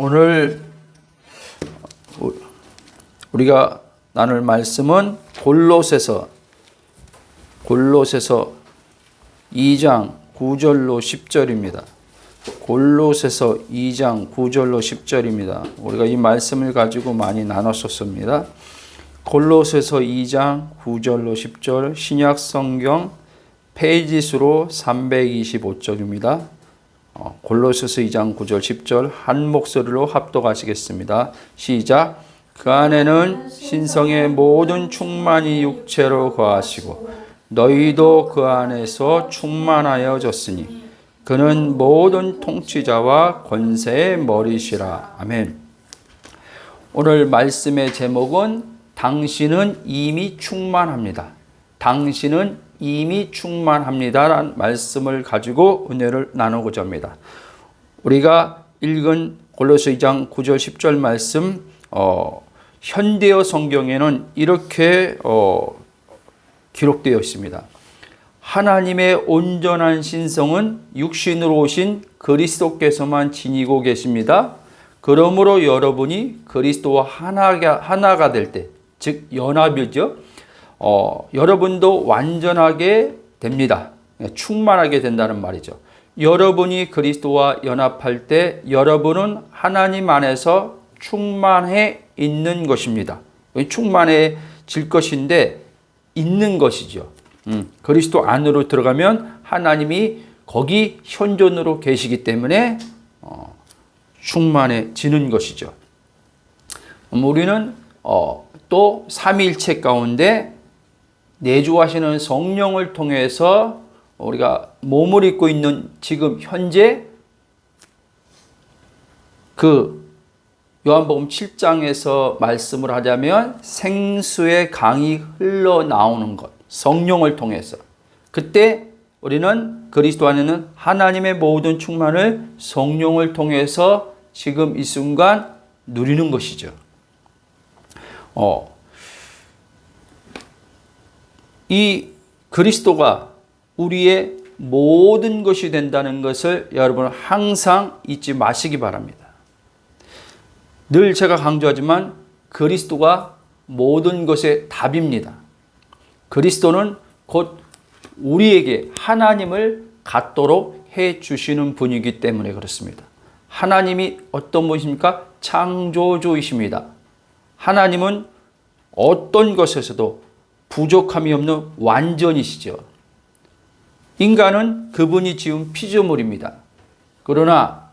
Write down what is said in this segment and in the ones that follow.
오늘 우리가 나눌 말씀은 골로새서 2장 9절로 10절입니다. 골로새서 2장 9절로 10절입니다. 우리가 이 말씀을 가지고 많이 나눴었습니다. 골로새서 2장 9절로 10절 신약 성경 페이지 수로 325쪽입니다. 골로새서 2장 9절 10절 한 목소리로 합독하시겠습니다. 시작. 그 안에는 신성의 모든 충만이 육체로 거하시고 너희도 그 안에서 충만하여졌으니 그는 모든 통치자와 권세의 머리시라. 아멘. 오늘 말씀의 제목은 당신은 이미 충만합니다. 당신은 이미 충만합니다라는 말씀을 가지고 은혜를 나누고자 합니다. 우리가 읽은 골로새 2장 9절 10절 말씀 현대어 성경에는 이렇게 기록되어 있습니다. 하나님의 온전한 신성은 육신으로 오신 그리스도께서만 지니고 계십니다. 그러므로 여러분이 그리스도와 하나가 될 때, 즉 연합이죠. 여러분도 완전하게 됩니다. 충만하게 된다는 말이죠. 여러분이 그리스도와 연합할 때 여러분은 하나님 안에서 충만해 있는 것입니다. 충만해질 것인데 있는 것이죠. 그리스도 안으로 들어가면 하나님이 거기 현존으로 계시기 때문에 충만해지는 것이죠. 우리는 또 삼위일체 가운데 내주하시는 성령을 통해서 우리가 몸을 입고 있는 지금 현재 그 요한복음 7장에서 말씀을 하자면 생수의 강이 흘러나오는 것, 성령을 통해서. 그때 우리는 그리스도 안에는 하나님의 모든 충만을 성령을 통해서 지금 이 순간 누리는 것이죠. 이 그리스도가 우리의 모든 것이 된다는 것을 여러분 항상 잊지 마시기 바랍니다. 늘 제가 강조하지만 그리스도가 모든 것의 답입니다. 그리스도는 곧 우리에게 하나님을 갖도록 해 주시는 분이기 때문에 그렇습니다. 하나님이 어떤 분이십니까? 창조주이십니다. 하나님은 어떤 것에서도 부족함이 없는 완전이시죠. 인간은 그분이 지은 피조물입니다. 그러나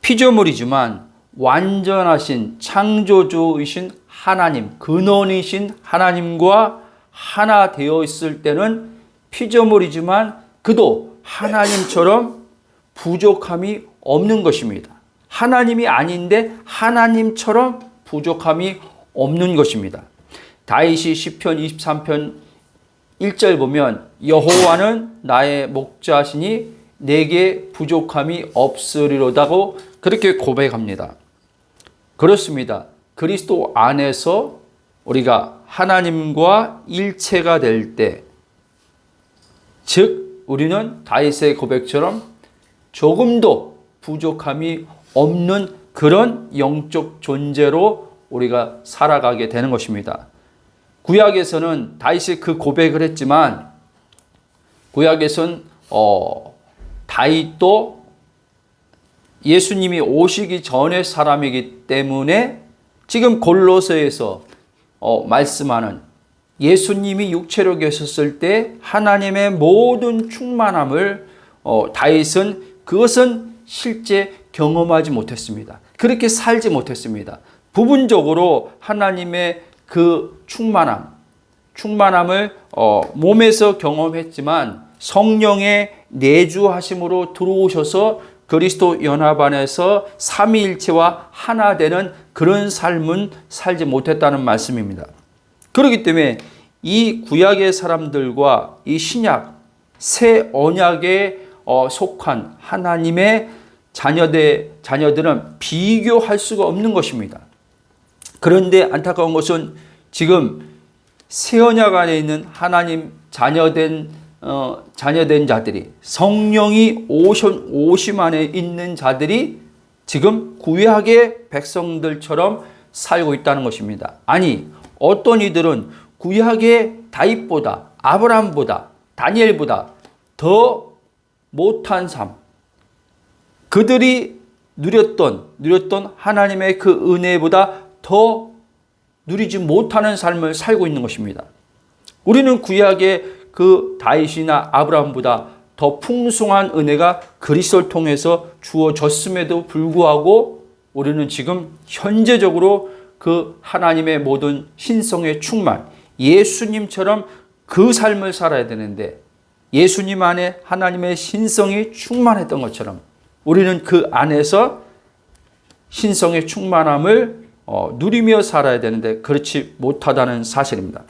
피조물이지만 완전하신 창조주이신 하나님, 근원이신 하나님과 하나 되어 있을 때는 피조물이지만 그도 하나님처럼 부족함이 없는 것입니다. 하나님이 아닌데 하나님처럼 부족함이 없는 것입니다. 다윗이 시편 23편 1절 보면 여호와는 나의 목자시니 내게 부족함이 없으리로다고 그렇게 고백합니다. 그렇습니다. 그리스도 안에서 우리가 하나님과 일체가 될 때, 즉 우리는 다윗의 고백처럼 조금도 부족함이 없는 그런 영적 존재로 우리가 살아가게 되는 것입니다. 구약에서는 다윗이 그 고백을 했지만 구약에서는 다윗도 예수님이 오시기 전의 사람이기 때문에 지금 골로새에서 말씀하는 예수님이 육체로 계셨을 때 하나님의 모든 충만함을 다윗은 그것은 실제 경험하지 못했습니다. 그렇게 살지 못했습니다. 부분적으로 하나님의 그 충만함을 몸에서 경험했지만 성령의 내주하심으로 들어오셔서 그리스도 연합 안에서 삼위일체와 하나 되는 그런 삶은 살지 못했다는 말씀입니다. 그렇기 때문에 이 구약의 사람들과 이 신약 새 언약에 속한 하나님의 자녀들은 비교할 수가 없는 것입니다. 그런데 안타까운 것은 지금 새 언약 안에 있는 하나님 자녀된 자들이 성령이 오심 안에 있는 자들이 지금 구약의 백성들처럼 살고 있다는 것입니다. 아니, 어떤 이들은 구약의 다윗보다, 아브라함보다, 다니엘보다 더 못한 삶, 그들이 누렸던 하나님의 그 은혜보다 더 누리지 못하는 삶을 살고 있는 것입니다. 우리는 구약의 그 다윗이나 아브라함보다 더 풍성한 은혜가 그리스도를 통해서 주어졌음에도 불구하고 우리는 지금 현재적으로 그 하나님의 모든 신성의 충만, 예수님처럼 그 삶을 살아야 되는데, 예수님 안에 하나님의 신성이 충만했던 것처럼 우리는 그 안에서 신성의 충만함을 누리며 살아야 되는데 그렇지 못하다는 사실입니다.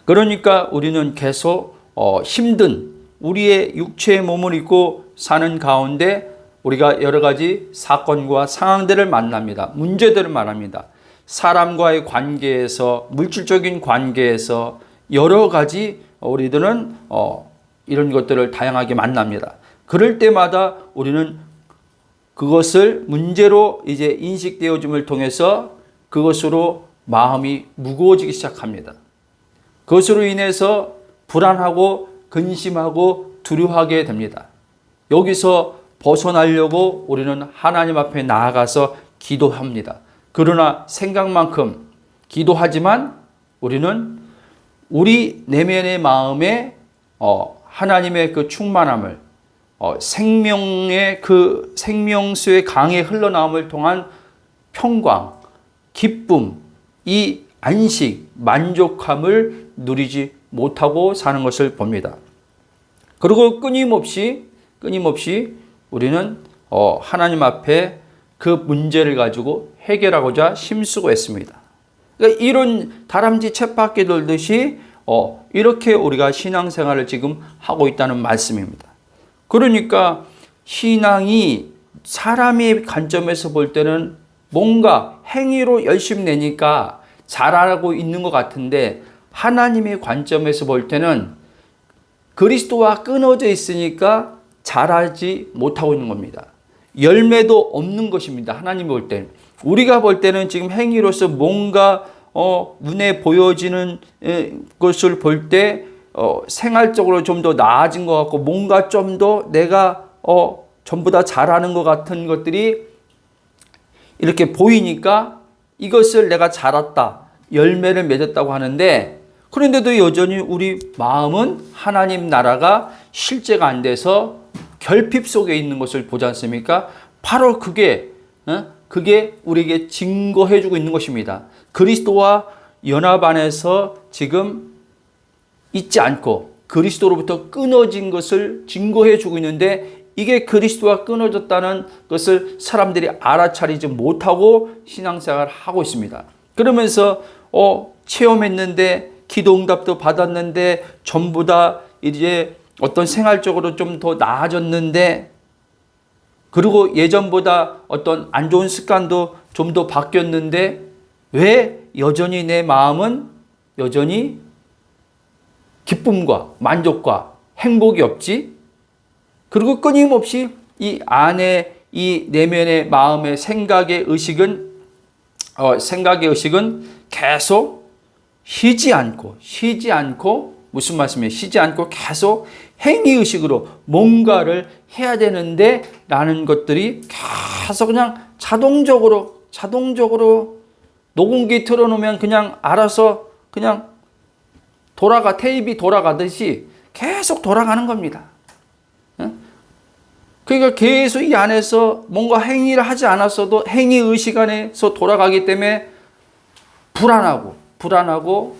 그러니까 우리는 계속 힘든 우리의 육체의 몸을 입고 사는 가운데 우리가 여러 가지 사건과 상황들을 만납니다. 문제들을 만납니다. 사람과의 관계에서, 물질적인 관계에서 여러 가지 우리들은 이런 것들을 다양하게 만납니다. 그럴 때마다 우리는 그것을 문제로 이제 인식되어짐을 통해서 그것으로 마음이 무거워지기 시작합니다. 그것으로 인해서 불안하고 근심하고 두려워하게 됩니다. 여기서 벗어나려고 우리는 하나님 앞에 나아가서 기도합니다. 그러나 생각만큼 기도하지만 우리는 우리 내면의 마음에 하나님의 그 충만함을, 생명의 그 생명수의 강에 흘러나옴을 통한 평강, 기쁨, 이 안식, 만족함을 누리지 못하고 사는 것을 봅니다. 그리고 끊임없이 우리는 하나님 앞에 그 문제를 가지고 해결하고자 힘쓰고 있습니다. 그러니까 이런 다람쥐 쳇바퀴 돌듯이 이렇게 우리가 신앙생활을 지금 하고 있다는 말씀입니다. 그러니까 신앙이 사람의 관점에서 볼 때는 뭔가 행위로 열심히 내니까 잘하고 있는 것 같은데, 하나님의 관점에서 볼 때는 그리스도와 끊어져 있으니까 잘하지 못하고 있는 겁니다. 열매도 없는 것입니다. 하나님 볼 때는. 우리가 볼 때는 지금 행위로서 뭔가 눈에 보여지는 것을 볼 때 생활적으로 좀 더 나아진 것 같고, 뭔가 좀 더 내가 전부 다 잘하는 것 같은 것들이 이렇게 보이니까 이것을 내가 잘했다, 열매를 맺었다고 하는데, 그런데도 여전히 우리 마음은 하나님 나라가 실제가 안 돼서 결핍 속에 있는 것을 보지 않습니까? 바로 그게 우리에게 증거해주고 있는 것입니다. 그리스도와 연합 안에서 지금 있지 않고 그리스도로부터 끊어진 것을 증거해주고 있는데, 이게 그리스도와 끊어졌다는 것을 사람들이 알아차리지 못하고 신앙생활을 하고 있습니다. 그러면서 체험했는데, 기도응답도 받았는데, 전부 다 이제 어떤 생활적으로 좀 더 나아졌는데, 그리고 예전보다 어떤 안 좋은 습관도 좀 더 바뀌었는데, 왜 여전히 내 마음은 여전히 기쁨과 만족과 행복이 없지? 그리고 끊임없이 이 안에 이 내면의 마음의 생각의 의식은 계속 쉬지 않고 무슨 말씀이에요? 쉬지 않고 계속 행위의식으로 뭔가를 해야 되는데 라는 것들이 계속 그냥 자동적으로 녹음기 틀어놓으면 그냥 알아서 그냥 테이프 돌아가듯이 계속 돌아가는 겁니다. 그러니까 계속 이 안에서 뭔가 행위를 하지 않았어도 행위의식 안에서 돌아가기 때문에 불안하고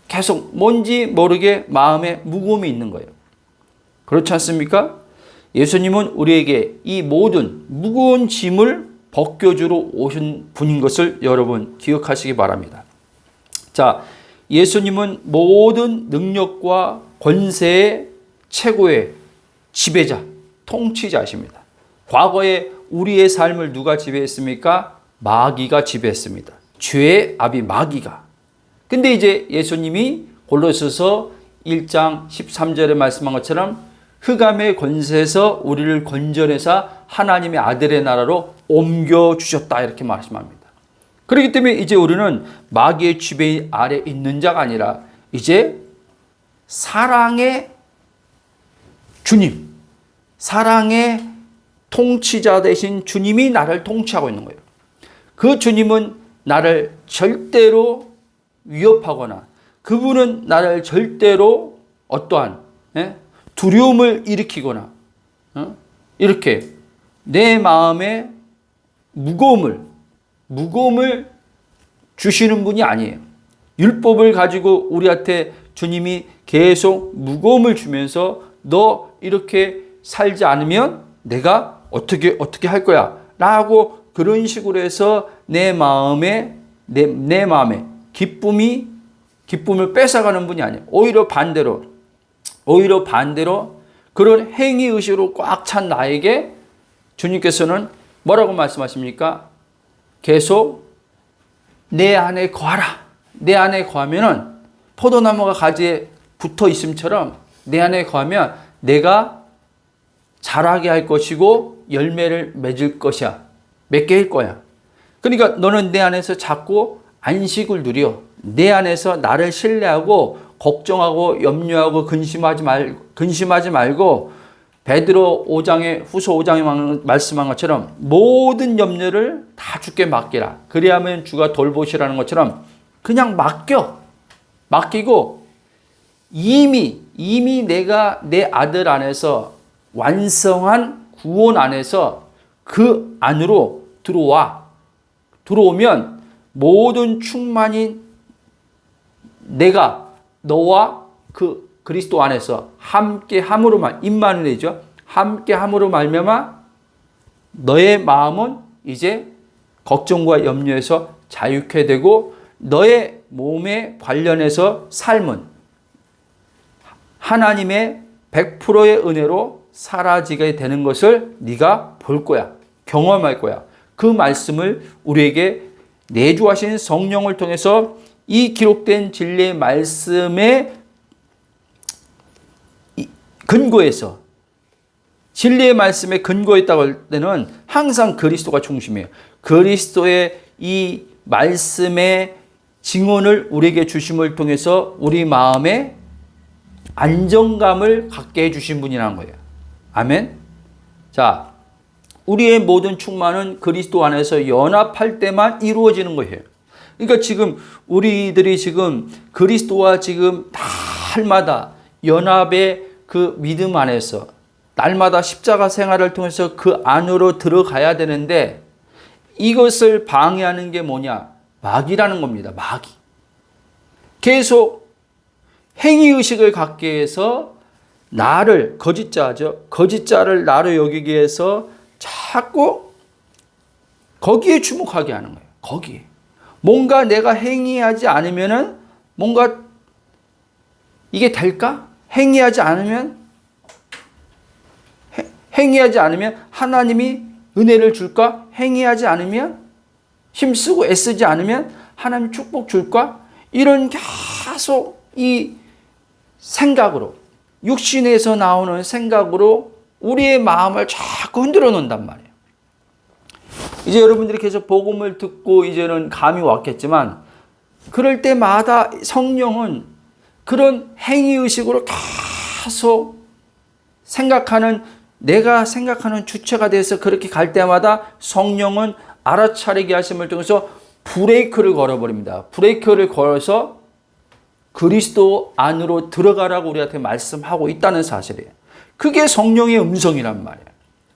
계속 뭔지 모르게 마음에 무거움이 있는 거예요. 그렇지 않습니까? 예수님은 우리에게 이 모든 무거운 짐을 벗겨주러 오신 분인 것을 여러분 기억하시기 바랍니다. 자, 예수님은 모든 능력과 권세의 최고의 지배자, 통치자이십니다. 과거에 우리의 삶을 누가 지배했습니까? 마귀가 지배했습니다. 죄의 아비 마귀가. 근데 이제 예수님이 골로새서 1장 13절에 말씀한 것처럼 흑암의 권세에서 우리를 건져내사 하나님의 아들의 나라로 옮겨주셨다 이렇게 말씀합니다. 그렇기 때문에 이제 우리는 마귀의 지배 아래 있는 자가 아니라 이제 사랑의 주님, 사랑의 통치자 되신 주님이 나를 통치하고 있는 거예요. 그 주님은 나를 절대로 위협하거나 그분은 나를 절대로 어떠한 두려움을 일으키거나 이렇게 내 마음에 무거움을 주시는 분이 아니에요. 율법을 가지고 우리한테 주님이 계속 무거움을 주면서 너 이렇게 살지 않으면 내가 어떻게 할 거야 라고 그런 식으로 해서 내 마음에 기쁨을 뺏어가는 분이 아니에요. 오히려 반대로 그런 행위의식으로 꽉 찬 나에게 주님께서는 뭐라고 말씀하십니까? 계속 내 안에 거하라. 내 안에 거하면은 포도나무가 가지에 붙어 있음처럼 내 안에 거하면 내가 자라게 할 것이고 열매를 맺을 것이야. 맺게 할 거야. 그러니까 너는 내 안에서 자꾸 안식을 누려. 내 안에서 나를 신뢰하고 걱정하고 염려하고 근심하지 말고 베드로 5장에 후서 5장에 말씀한 것처럼 모든 염려를 다 주께 맡기라. 그리하면 주가 돌보시라는 것처럼 그냥 맡기고 이미 내가 내 아들 안에서 완성한 구원 안에서 그 안으로 들어오면 모든 충만이 내가 너와 그 그리스도 안에서 함께 함으로만 임마누엘이죠. 함께 함으로 말미암아 너의 마음은 이제 걱정과 염려에서 자유케 되고 너의 몸에 관련해서 삶은 하나님의 100%의 은혜로 사라지게 되는 것을 네가 볼 거야. 경험할 거야. 그 말씀을 우리에게 내주하신 성령을 통해서 이 기록된 진리의 말씀의 근거에서 진리의 말씀의 근거에 있다고 할 때는 항상 그리스도가 중심이에요. 그리스도의 이 말씀의 증언을 우리에게 주심을 통해서 우리 마음에 안정감을 갖게 해주신 분이라는 거예요. 아멘. 자, 우리의 모든 충만은 그리스도 안에서 연합할 때만 이루어지는 거예요. 그러니까 지금 우리들이 지금 그리스도와 지금 날마다 연합의 그 믿음 안에서 날마다 십자가 생활을 통해서 그 안으로 들어가야 되는데 이것을 방해하는 게 뭐냐? 마귀라는 겁니다. 마귀. 계속 행위의식을 갖게 해서 나를 거짓자죠. 거짓자를 나로 여기기 위해서 자꾸 거기에 주목하게 하는 거예요. 거기에. 뭔가 내가 행위하지 않으면은 뭔가 이게 될까? 행위하지 않으면 하나님이 은혜를 줄까? 행위하지 않으면 힘쓰고 애쓰지 않으면 하나님 축복 줄까? 이런 계속 이 생각으로 육신에서 나오는 생각으로 우리의 마음을 자꾸 흔들어 놓는단 말이에요. 이제 여러분들이 계속 복음을 듣고 이제는 감이 왔겠지만 그럴 때마다 성령은 그런 행위의식으로 계속 내가 생각하는 주체가 돼서 그렇게 갈 때마다 성령은 알아차리게 하심을 통해서 브레이크를 걸어버립니다. 브레이크를 걸어서 그리스도 안으로 들어가라고 우리한테 말씀하고 있다는 사실이에요. 그게 성령의 음성이란 말이에요.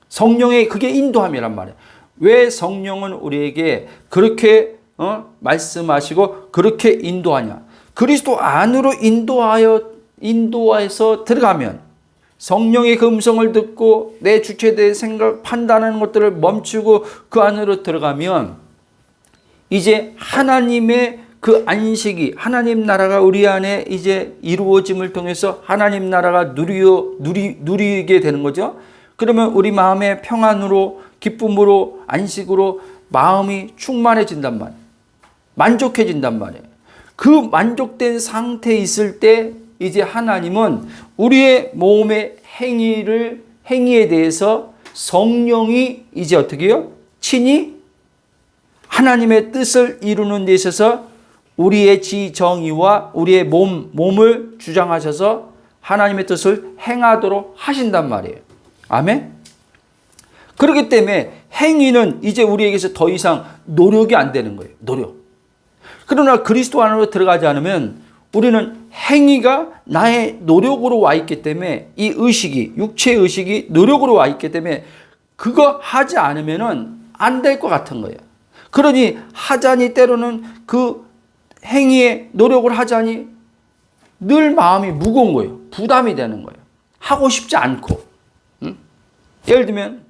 성령의 그게 인도함이란 말이에요. 왜 성령은 우리에게 그렇게 말씀하시고 그렇게 인도하냐? 그리스도 안으로 인도해서 들어가면 성령의 그 음성을 듣고 내 주체에 대해 생각, 판단하는 것들을 멈추고 그 안으로 들어가면 이제 하나님의 그 안식이 하나님 나라가 우리 안에 이제 이루어짐을 통해서 하나님 나라가 누리게 되는 거죠. 그러면 우리 마음의 평안으로 기쁨으로 안식으로 마음이 충만해진단 말이에요. 만족해진단 말이에요. 그 만족된 상태에 있을 때 이제 하나님은 우리의 몸에 행위에 대해서 성령이 이제 어떻게 해요? 친히 하나님의 뜻을 이루는 데 있어서 우리의 지정의와 우리의 몸을 주장하셔서 하나님의 뜻을 행하도록 하신단 말이에요. 아멘? 그렇기 때문에 행위는 이제 우리에게서 더 이상 노력이 안 되는 거예요. 노력. 그러나 그리스도 안으로 들어가지 않으면 우리는 행위가 나의 노력으로 와 있기 때문에 이 의식이, 육체의 의식이 노력으로 와 있기 때문에 그거 하지 않으면 안 될 것 같은 거예요. 그러니 하자니 때로는 그 행위에 노력을 하자니 늘 마음이 무거운 거예요. 부담이 되는 거예요. 하고 싶지 않고. 예를 들면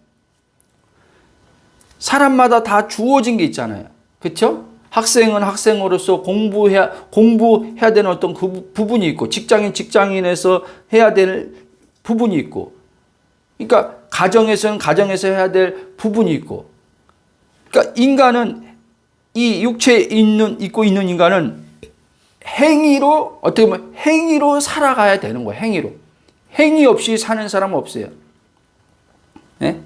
사람마다 다 주어진 게 있잖아요. 그렇죠? 학생은 학생으로서 공부해야 되는 어떤 그 부분이 있고, 직장인에서 해야 될 부분이 있고, 그러니까 가정에서는 가정에서 해야 될 부분이 있고, 그러니까 인간은 이 육체에 있고 있는 인간은 행위로, 어떻게 보면 행위로 살아가야 되는 거예요. 행위로. 행위 없이 사는 사람은 없어요. 네?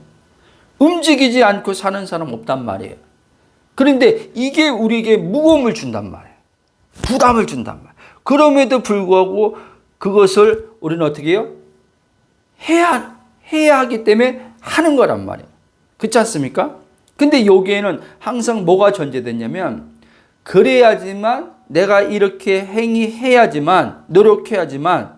움직이지 않고 사는 사람 없단 말이에요. 그런데 이게 우리에게 무거움을 준단 말이에요. 부담을 준단 말이에요. 그럼에도 불구하고 그것을 우리는 어떻게 해요? 해야 하기 때문에 하는 거란 말이에요. 그렇지 않습니까? 근데 여기에는 항상 뭐가 전제됐냐면, 그래야지만 내가 이렇게 행위해야지만, 노력해야지만,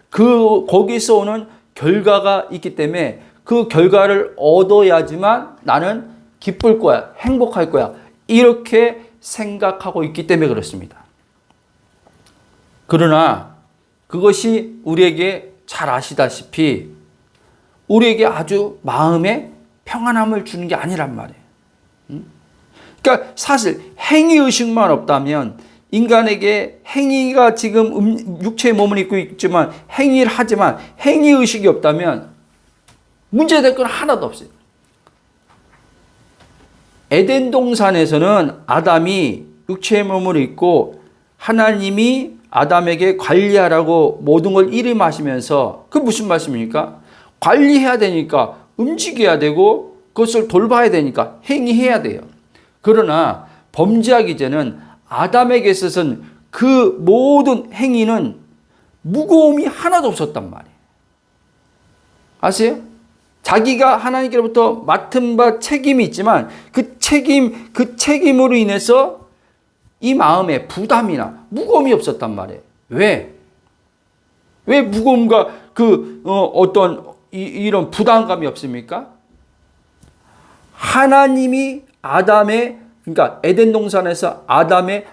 거기서 오는 결과가 있기 때문에 그 결과를 얻어야지만 나는 기쁠 거야, 행복할 거야, 이렇게 생각하고 있기 때문에 그렇습니다. 그러나 그것이 우리에게 잘 아시다시피 우리에게 아주 마음에 평안함을 주는 게 아니란 말이에요. 그러니까 사실 행위의식만 없다면, 인간에게 행위가 지금 육체의 몸을 입고 있지만 행위를 하지만 행위의식이 없다면 문제될 건 하나도 없어요. 에덴 동산에서는 아담이 육체의 몸을 입고 하나님이 아담에게 관리하라고 모든 걸 일임하시면서, 그게 무슨 말씀입니까? 관리해야 되니까 움직여야 되고 그것을 돌봐야 되니까 행위해야 돼요. 그러나 범죄하기 전에는 아담에게 있어서는 그 모든 행위는 무거움이 하나도 없었단 말이에요. 아세요? 자기가 하나님께로부터 맡은 바 책임이 있지만 그 책임으로 인해서 이 마음에 부담이나 무거움이 없었단 말이에요. 왜? 왜 무거움과 이런 부담감이 없습니까? 하나님이 그러니까 에덴 동산에서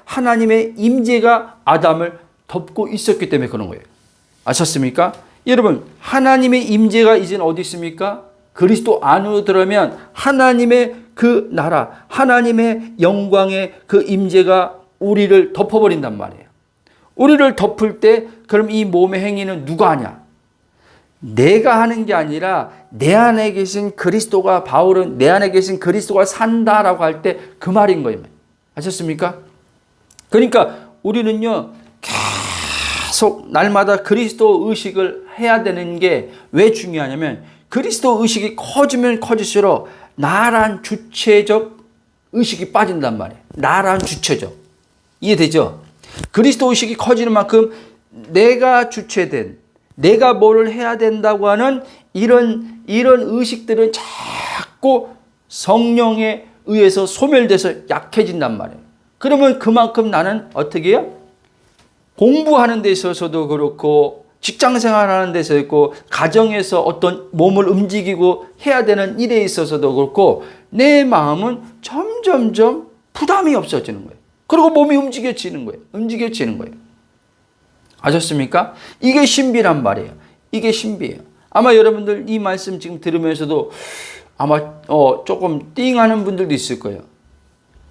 하나님의 임재가 아담을 덮고 있었기 때문에 그런 거예요. 아셨습니까? 여러분, 하나님의 임재가 이제는 어디 있습니까? 그리스도 안으로 들어오면 하나님의 그 나라, 하나님의 영광의 그 임재가 우리를 덮어버린단 말이에요. 우리를 덮을 때 그럼 이 몸의 행위는 누가 하냐? 내가 하는 게 아니라 내 안에 계신 그리스도가, 바울은 내 안에 계신 그리스도가 산다라고 할 때 그 말인 거예요. 아셨습니까? 그러니까 우리는요, 계속 날마다 그리스도 의식을 해야 되는 게 왜 중요하냐면, 그리스도 의식이 커지면 커질수록 나란 주체적 의식이 빠진단 말이에요. 나란 주체적. 이해되죠? 그리스도 의식이 커지는 만큼 내가 주체된, 내가 뭐를 해야 된다고 하는 이런 의식들은 자꾸 성령에 의해서 소멸돼서 약해진단 말이에요. 그러면 그만큼 나는 어떻게 해요? 공부하는 데 있어서도 그렇고, 직장 생활하는 데서 있고, 가정에서 어떤 몸을 움직이고 해야 되는 일에 있어서도 그렇고, 내 마음은 점점점 부담이 없어지는 거예요. 그리고 몸이 움직여지는 거예요. 아셨습니까? 이게 신비란 말이에요. 이게 신비예요. 아마 여러분들 이 말씀 지금 들으면서도 아마 조금 띵하는 분들도 있을 거예요.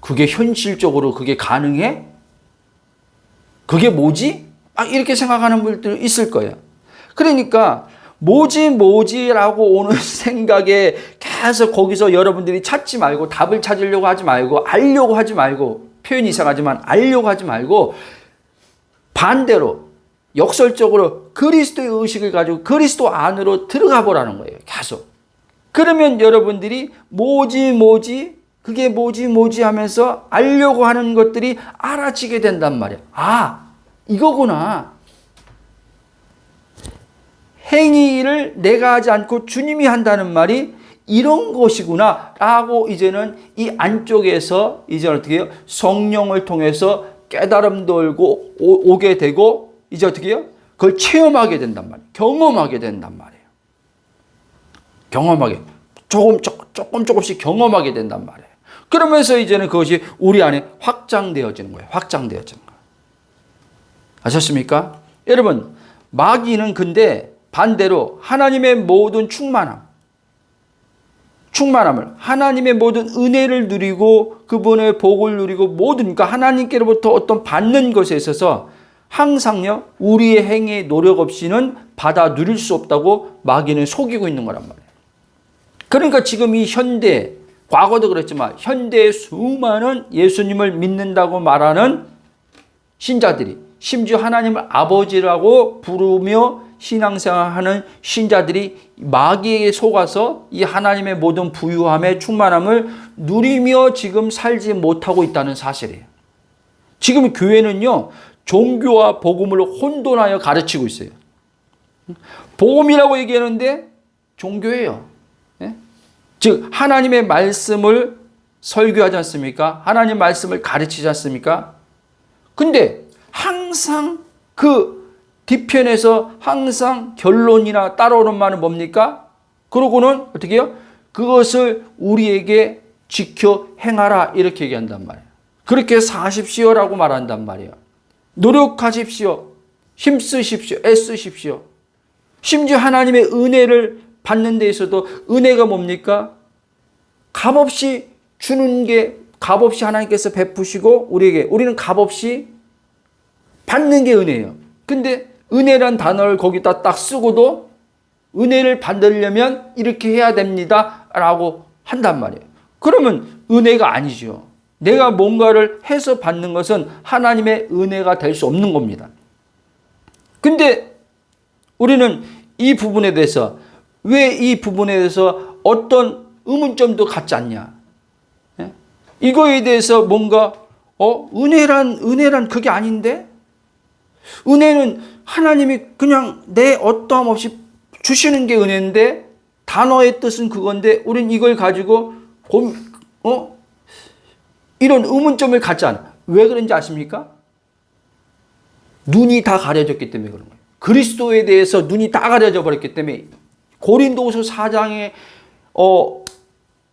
그게 현실적으로 그게 가능해? 그게 뭐지? 막 이렇게 생각하는 분들 있을 거예요. 그러니까 뭐지라고 오는 생각에 계속 거기서 여러분들이 찾지 말고, 답을 찾으려고 하지 말고, 알려고 하지 말고, 표현이 이상하지만 알려고 하지 말고, 반대로 역설적으로 그리스도의 의식을 가지고 그리스도 안으로 들어가 보라는 거예요. 계속. 그러면 여러분들이 그게 뭐지 하면서 알려고 하는 것들이 알아지게 된단 말이야. 아, 이거구나. 행위를 내가 하지 않고 주님이 한다는 말이 이런 것이구나 라고 이제는 이 안쪽에서 이제 어떻게 해요? 성령을 통해서 깨달음도 오게 되고 이제 어떻게 해요? 그걸 체험하게 된단 말이에요. 경험하게 된단 말이에요. 경험하게. 조금씩 경험하게 된단 말이에요. 그러면서 이제는 그것이 우리 안에 확장되어지는 거예요. 확장되어지는 거예요. 아셨습니까? 여러분, 마귀는 근데 반대로 하나님의 모든 충만함을 하나님의 모든 은혜를 누리고 그분의 복을 누리고 그러니까 하나님께로부터 어떤 받는 것에 있어서 항상요 우리의 행위의 노력 없이는 받아 누릴 수 없다고 마귀는 속이고 있는 거란 말이에요. 그러니까 지금 이 현대, 과거도 그랬지만 현대의 수많은 예수님을 믿는다고 말하는 신자들이, 심지어 하나님을 아버지라고 부르며 신앙생활하는 신자들이 마귀에게 속아서 이 하나님의 모든 부유함의 충만함을 누리며 지금 살지 못하고 있다는 사실이에요. 지금 교회는요 종교와 복음을 혼돈하여 가르치고 있어요. 복음이라고 얘기하는데 종교예요. 즉 하나님의 말씀을 설교하지 않습니까? 하나님의 말씀을 가르치지 않습니까? 근데 항상 그 뒤편에서 항상 결론이나 따라오는 말은 뭡니까? 그러고는 어떻게 해요? 그것을 우리에게 지켜 행하라 이렇게 얘기한단 말이에요. 그렇게 사십시오라고 말한단 말이에요. 노력하십시오. 힘쓰십시오. 애쓰십시오. 심지어 하나님의 은혜를 받는 데 있어도 은혜가 뭡니까? 값없이 주는 게 값없이 하나님께서 베푸시고 우리는 값없이 받는 게 은혜예요. 근데 은혜란 단어를 거기다 딱 쓰고도 은혜를 받으려면 이렇게 해야 됩니다 라고 한단 말이에요. 그러면 은혜가 아니죠. 내가 뭔가를 해서 받는 것은 하나님의 은혜가 될 수 없는 겁니다. 근데 우리는 이 부분에 대해서 왜 이 부분에 대해서 어떤 의문점도 갖지 않냐? 이거에 대해서 뭔가 은혜란 그게 아닌데? 은혜는 하나님이 그냥 내 어떠함 없이 주시는 게 은혜인데 단어의 뜻은 그건데 우린 이걸 가지고 이런 의문점을 갖지 않아. 왜 그런지 아십니까? 눈이 다 가려졌기 때문에 그런 거예요. 그리스도에 대해서 눈이 다 가려져 버렸기 때문에 고린도후서 4장의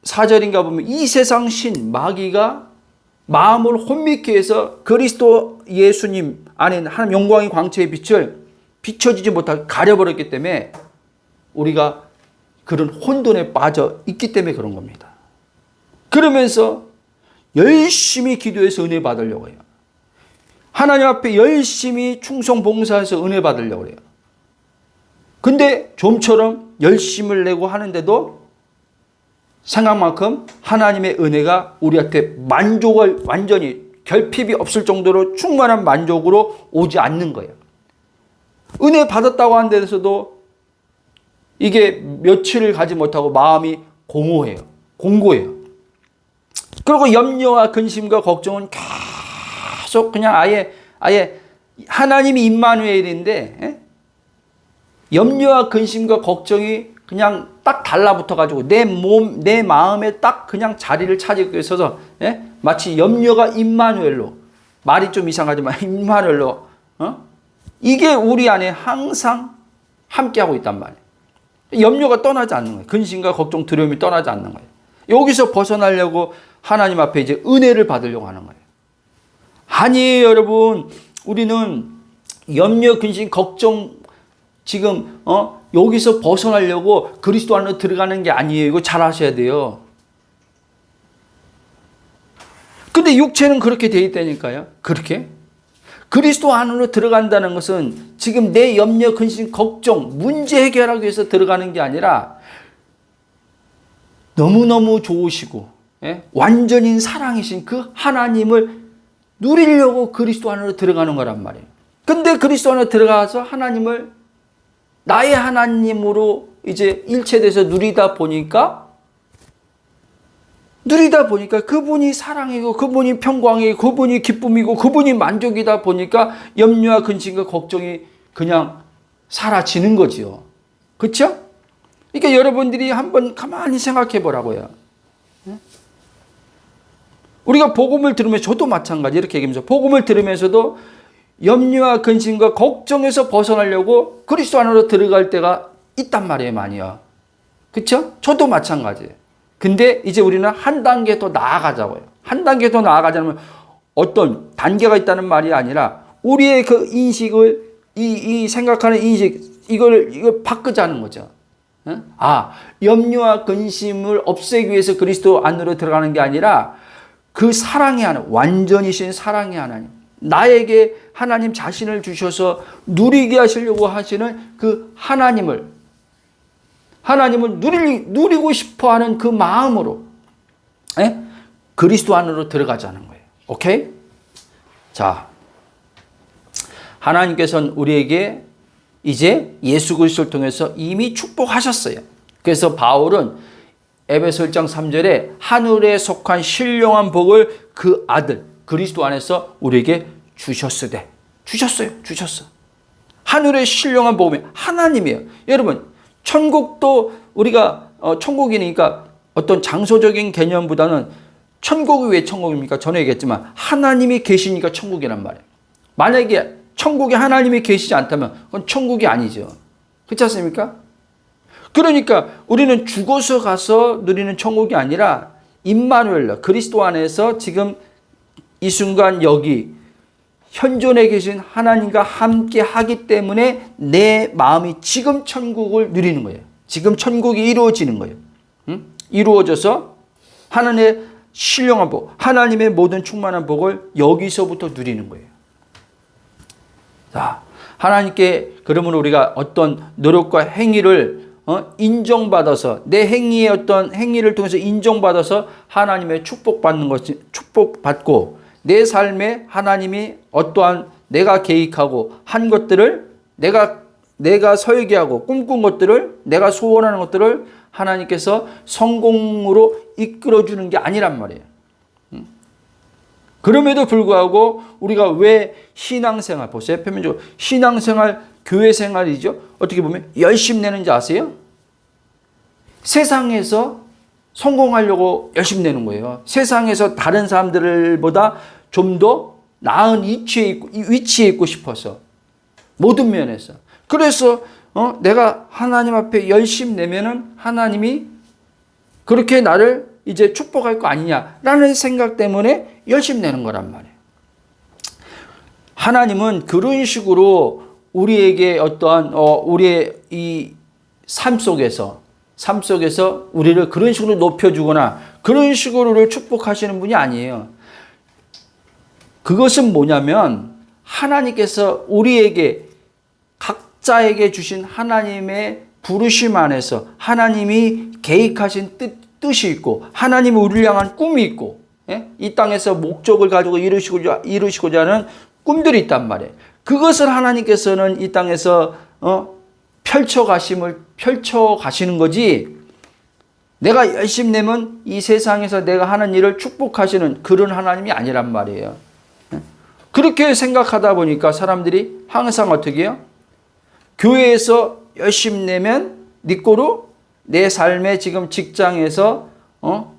4절인가 보면 이 세상 신 마귀가 마음을 혼미케 해서 그리스도 예수님 안에 하나님 영광의 광채의 빛을 비춰지지 못하게 가려버렸기 때문에 우리가 그런 혼돈에 빠져 있기 때문에 그런 겁니다. 그러면서 열심히 기도해서 은혜 받으려고 해요. 하나님 앞에 열심히 충성 봉사해서 은혜 받으려고 해요. 근데 좀처럼 열심을 내고 하는데도 생각만큼 하나님의 은혜가 우리한테 만족을 완전히 결핍이 없을 정도로 충만한 만족으로 오지 않는 거예요. 은혜 받았다고 하는 데서도 이게 며칠을 가지 못하고 마음이 공고해요. 그리고 염려와 근심과 걱정은 계속 그냥 아예 하나님이 임마누엘인데 염려와 근심과 걱정이 그냥 딱 달라붙어가지고 내 마음에 딱 그냥 자리를 차지하고 있어서 마치 염려가 임마누엘로 말이 좀 이상하지만 임마누엘로 이게 우리 안에 항상 함께하고 있단 말이에요. 염려가 떠나지 않는 거예요. 근심과 걱정, 두려움이 떠나지 않는 거예요. 여기서 벗어나려고 하나님 앞에 이제 은혜를 받으려고 하는 거예요. 아니에요, 여러분. 우리는 염려, 근심, 걱정 지금 여기서 벗어나려고 그리스도 안으로 들어가는 게 아니에요. 이거 잘 아셔야 돼요. 근데 육체는 그렇게 돼 있다니까요. 그렇게. 그리스도 안으로 들어간다는 것은 지금 내 염려, 근심, 걱정, 문제 해결하기 위해서 들어가는 게 아니라 너무너무 좋으시고 완전인 사랑이신 그 하나님을 누리려고 그리스도 안으로 들어가는 거란 말이에요. 근데 그리스도 안으로 들어가서 하나님을 나의 하나님으로 이제 일체돼서 누리다 보니까 그분이 사랑이고 그분이 평강이고 그분이 기쁨이고 그분이 만족이다 보니까 염려와 근심과 걱정이 그냥 사라지는 거지요. 그렇죠? 그러니까 여러분들이 한번 가만히 생각해 보라고요. 우리가 복음을 들으면서 저도 마찬가지 이렇게 얘기하면서 복음을 들으면서도 염려와 근심과 걱정에서 벗어나려고 그리스도 안으로 들어갈 때가 있단 말이에요, 많이요. 그렇죠? 저도 마찬가지예요. 근데 이제 우리는 한 단계 더 나아가자고요. 한 단계 더 나아가자면 어떤 단계가 있다는 말이 아니라 우리의 그 인식을 이 생각하는 인식 이걸 바꾸자는 거죠. 염려와 근심을 없애기 위해서 그리스도 안으로 들어가는 게 아니라 그 사랑의 하나님, 완전이신 사랑의 하나님, 나에게 하나님 자신을 주셔서 누리게 하시려고 하시는 그 하나님을 누리고 싶어 하는 그 마음으로 그리스도 안으로 들어가자는 거예요. 오케이? 자, 하나님께서는 우리에게 이제 예수 그리스도를 통해서 이미 축복하셨어요. 그래서 바울은 에베소 1장 3절에 하늘에 속한 신령한 복을 그 아들 그리스도 안에서 우리에게 주셨어. 하늘의 신령한 복음이 하나님이에요. 여러분, 천국도 우리가 천국이니까 어떤 장소적인 개념보다는 천국이 왜 천국입니까? 전에 얘기했지만 하나님이 계시니까 천국이란 말이에요. 만약에 천국에 하나님이 계시지 않다면 그건 천국이 아니죠. 그렇지 않습니까? 그러니까 우리는 죽어서 가서 누리는 천국이 아니라 임마누엘 그리스도 안에서 지금 이 순간 여기 현존에 계신 하나님과 함께 하기 때문에 내 마음이 지금 천국을 누리는 거예요. 지금 천국이 이루어지는 거예요. 이루어져서 하나님의 신령한 복, 하나님의 모든 충만한 복을 여기서부터 누리는 거예요. 자, 하나님께 그러면 우리가 어떤 노력과 행위를 인정받아서 내 행위의 어떤 행위를 통해서 인정받아서 하나님의 축복받는 것이 축복받고 내 삶에 하나님이 어떠한 내가 계획하고 한 것들을 내가 설계하고 꿈꾼 것들을 내가 소원하는 것들을 하나님께서 성공으로 이끌어주는 게 아니란 말이에요. 그럼에도 불구하고 우리가 왜 신앙생활 보세요. 표면적으로 신앙생활 교회생활이죠. 어떻게 보면 열심 내는지 아세요? 세상에서 성공하려고 열심 내는 거예요. 세상에서 다른 사람들보다 좀 더 나은 위치에 있고 싶어서 모든 면에서. 그래서 내가 하나님 앞에 열심 내면은 하나님이 그렇게 나를 이제 축복할 거 아니냐라는 생각 때문에 열심 내는 거란 말이에요. 하나님은 그런 식으로 우리에게 어떠한 우리의 이 삶 속에서 우리를 그런 식으로 높여주거나 그런 식으로 축복하시는 분이 아니에요. 그것은 뭐냐면 하나님께서 우리에게 각자에게 주신 하나님의 부르심 안에서 하나님이 계획하신 뜻이 있고 하나님이 우리를 향한 꿈이 있고 이 땅에서 목적을 가지고 이루시고자 하는 꿈들이 있단 말이에요. 그것을 하나님께서는 이 땅에서 펼쳐 가시는 거지 내가 열심히 내면 이 세상에서 내가 하는 일을 축복하시는 그런 하나님이 아니란 말이에요. 그렇게 생각하다 보니까 사람들이 항상 어떻게 해요? 교회에서 열심히 내면 네 거로 내 삶의 지금 직장에서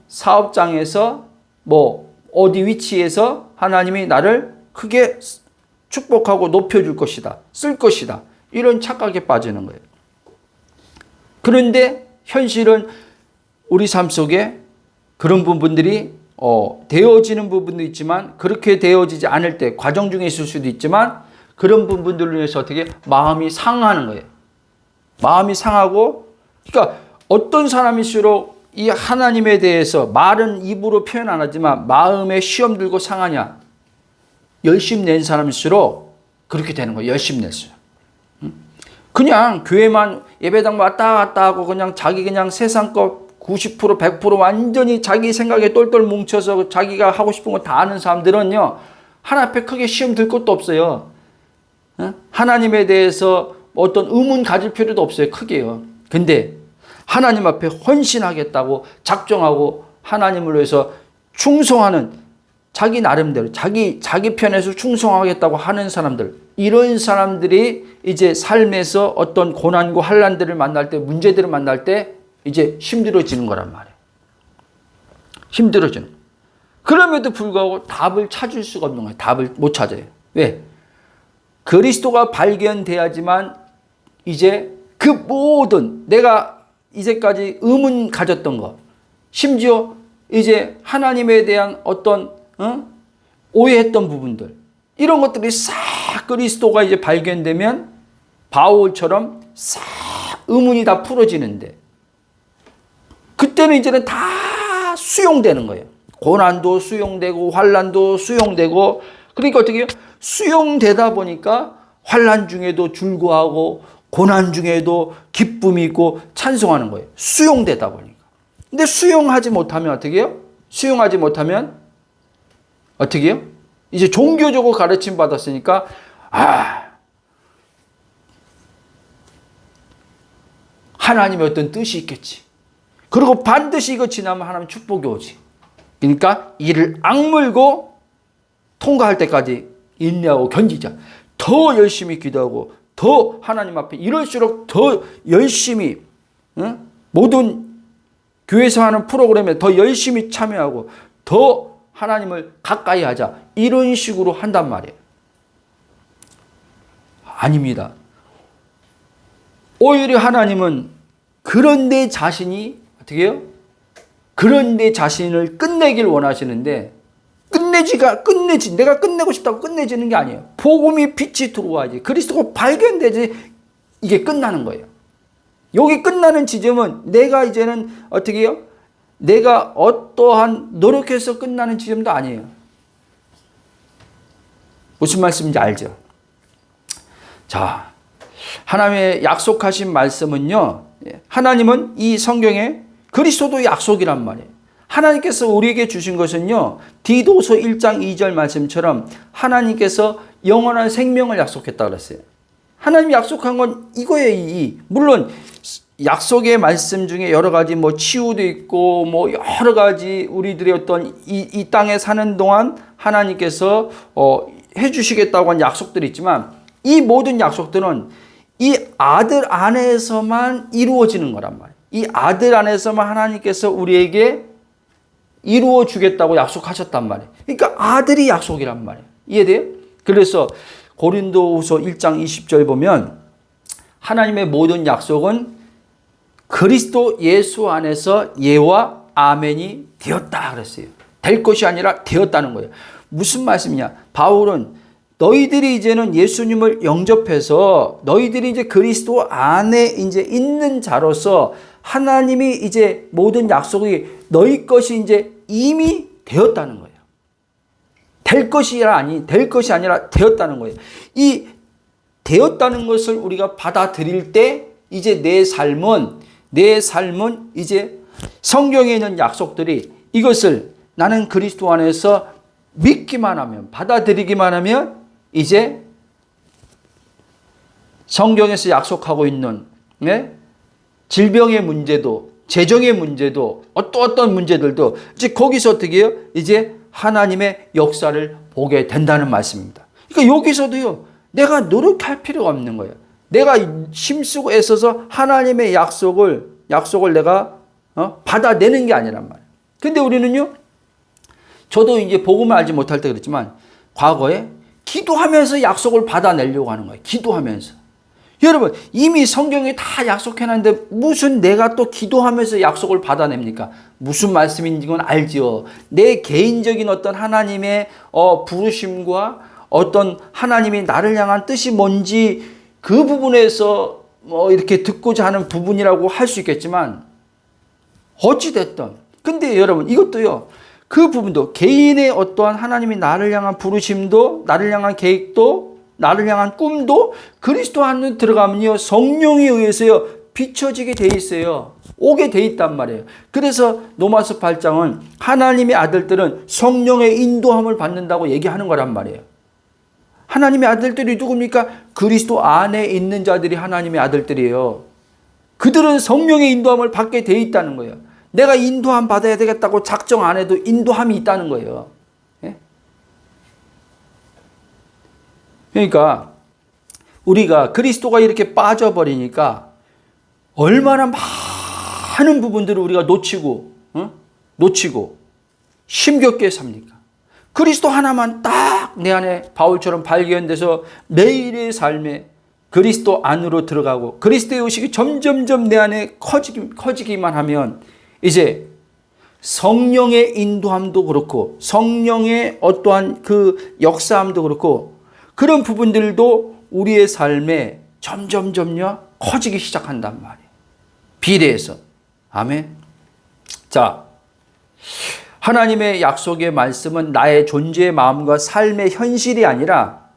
사업장에서 뭐 어디 위치에서 하나님이 나를 크게 축복하고 높여줄 것이다. 쓸 것이다. 이런 착각에 빠지는 거예요. 그런데 현실은 우리 삶 속에 그런 부분들이 되어지는 부분도 있지만 그렇게 되어지지 않을 때 과정 중에 있을 수도 있지만 그런 부분들로 인해서 어떻게 마음이 상하는 거예요. 마음이 상하고 그러니까 어떤 사람일수록 이 하나님에 대해서 말은 입으로 표현 안 하지만 마음에 시험 들고 상하냐. 열심 낸 사람일수록 그렇게 되는 거예요. 열심 냈어요. 그냥 교회만 예배당 왔다 갔다 하고 그냥 자기 그냥 세상 것 90% 100% 완전히 자기 생각에 똘똘 뭉쳐서 자기가 하고 싶은 거 다 아는 사람들은요. 하나님 앞에 크게 시험 들 것도 없어요. 하나님에 대해서 어떤 의문 가질 필요도 없어요. 크게요. 근데 하나님 앞에 헌신하겠다고 작정하고 하나님을 위해서 충성하는 자기 나름대로 자기 편에서 충성하겠다고 하는 사람들, 이런 사람들이 이제 삶에서 어떤 고난과 환난들을 만날 때, 문제들을 만날 때 이제 힘들어지는 거란 말이에요. 힘들어지는. 그럼에도 불구하고 답을 찾을 수가 없는 거예요. 답을 못 찾아요. 왜? 그리스도가 발견돼야지만 이제 그 모든 내가 이제까지 의문 가졌던 것, 심지어 이제 하나님에 대한 어떤 오해했던 부분들, 이런 것들이 싹 그리스도가 이제 발견되면 바울처럼 싹 의문이 다 풀어지는데, 그때는 이제는 다 수용되는 거예요. 고난도 수용되고 환난도 수용되고, 그러니까 어떻게 해요? 수용되다 보니까 환난 중에도 즐거워하고 고난 중에도 기쁨이 있고 찬송하는 거예요. 수용되다 보니까. 근데 수용하지 못하면 어떻게 해요? 수용하지 못하면 어떻게 해요? 이제 종교적으로 가르침 받았으니까 하나님의 어떤 뜻이 있겠지. 그리고 반드시 이거 지나면 하나님 축복이 오지. 그러니까 이를 악물고 통과할 때까지 인내하고 견디자. 더 열심히 기도하고 더 하나님 앞에 이럴수록 더 열심히 모든 교회에서 하는 프로그램에 더 열심히 참여하고 더 하나님을 가까이 하자. 이런 식으로 한단 말이에요. 아닙니다. 오히려 하나님은 그런 내 자신이 어떻게 해요? 그런 내 자신을 끝내길 원하시는데 내가 끝내고 싶다고 끝내지는 게 아니에요. 복음이 빛이 들어와야지. 그리스도가 발견되지 이게 끝나는 거예요. 여기 끝나는 지점은 내가 이제는 어떻게 해요? 내가 어떠한 노력해서 끝나는 지점도 아니에요. 무슨 말씀인지 알죠? 자, 하나님의 약속하신 말씀은요, 하나님은 이 성경에 그리스도도 약속이란 말이에요. 하나님께서 우리에게 주신 것은요, 디도서 1장 2절 말씀처럼 하나님께서 영원한 생명을 약속했다 그랬어요. 하나님이 약속한 건 이거예요. 물론 약속의 말씀 중에 여러 가지 뭐 치유도 있고 뭐 여러 가지 우리들의 어떤 이 땅에 사는 동안 하나님께서 해주시겠다고 한 약속들이 있지만, 이 모든 약속들은 이 아들 안에서만 이루어지는 거란 말이에요. 이 아들 안에서만 하나님께서 우리에게 이루어 주겠다고 약속하셨단 말이에요. 그러니까 아들이 약속이란 말이에요. 이해돼요? 그래서 고린도후서 1장 20절 보면 하나님의 모든 약속은 그리스도 예수 안에서 예와 아멘이 되었다 그랬어요. 될 것이 아니라 되었다는 거예요. 무슨 말씀이냐? 바울은 너희들이 이제는 예수님을 영접해서 너희들이 이제 그리스도 안에 이제 있는 자로서 하나님이 이제 모든 약속이 너희 것이 이제 이미 되었다는 거예요. 될 것이 아니라 되었다는 거예요. 이 되었다는 것을 우리가 받아들일 때 이제 내 삶은 이제 성경에 있는 약속들이 이것을 나는 그리스도 안에서 믿기만 하면, 받아들이기만 하면 이제 성경에서 약속하고 있는 질병의 문제도, 재정의 문제도, 어떤 문제들도 이제 거기서 어떻게 해요? 이제 하나님의 역사를 보게 된다는 말씀입니다. 그러니까 여기서도요, 내가 노력할 필요가 없는 거예요. 내가 힘쓰고 애써서 하나님의 약속을 내가 받아내는 게 아니란 말이에요. 근데 우리는요, 저도 이제 복음을 알지 못할 때 그랬지만 과거에 기도하면서 약속을 받아내려고 하는 거예요. 기도하면서. 여러분, 이미 성경에 다 약속해놨는데 무슨 내가 또 기도하면서 약속을 받아냅니까? 무슨 말씀인지 건 알죠. 내 개인적인 어떤 하나님의 부르심과 어떤 하나님이 나를 향한 뜻이 뭔지 그 부분에서 이렇게 듣고자 하는 부분이라고 할 수 있겠지만, 어찌됐든 근데 여러분, 이것도요, 그 부분도 개인의 어떠한 하나님이 나를 향한 부르심도, 나를 향한 계획도, 나를 향한 꿈도 그리스도 안에 들어가면요, 성령에 의해서요 비춰지게 돼 있어요. 오게 돼 있단 말이에요. 그래서 로마서 8장은 하나님의 아들들은 성령의 인도함을 받는다고 얘기하는 거란 말이에요. 하나님의 아들들이 누굽니까? 그리스도 안에 있는 자들이 하나님의 아들들이에요. 그들은 성령의 인도함을 받게 돼 있다는 거예요. 내가 인도함 받아야 되겠다고 작정 안 해도 인도함이 있다는 거예요. 예? 그러니까 우리가 그리스도가 이렇게 빠져버리니까 얼마나 많은 부분들을 우리가 놓치고 힘겹게 삽니까? 그리스도 하나만 딱 내 안에 바울처럼 발견돼서 매일의 삶에 그리스도 안으로 들어가고 그리스도의 의식이 점점점 내 안에 커지기만 하면 이제 성령의 인도함도 그렇고 성령의 어떠한 그 역사함도 그렇고 그런 부분들도 우리의 삶에 점점점요 커지기 시작한단 말이에요. 비례해서. 아멘. 자, 하나님의 약속의 말씀은 나의 존재의 마음과 삶의 현실이 아니라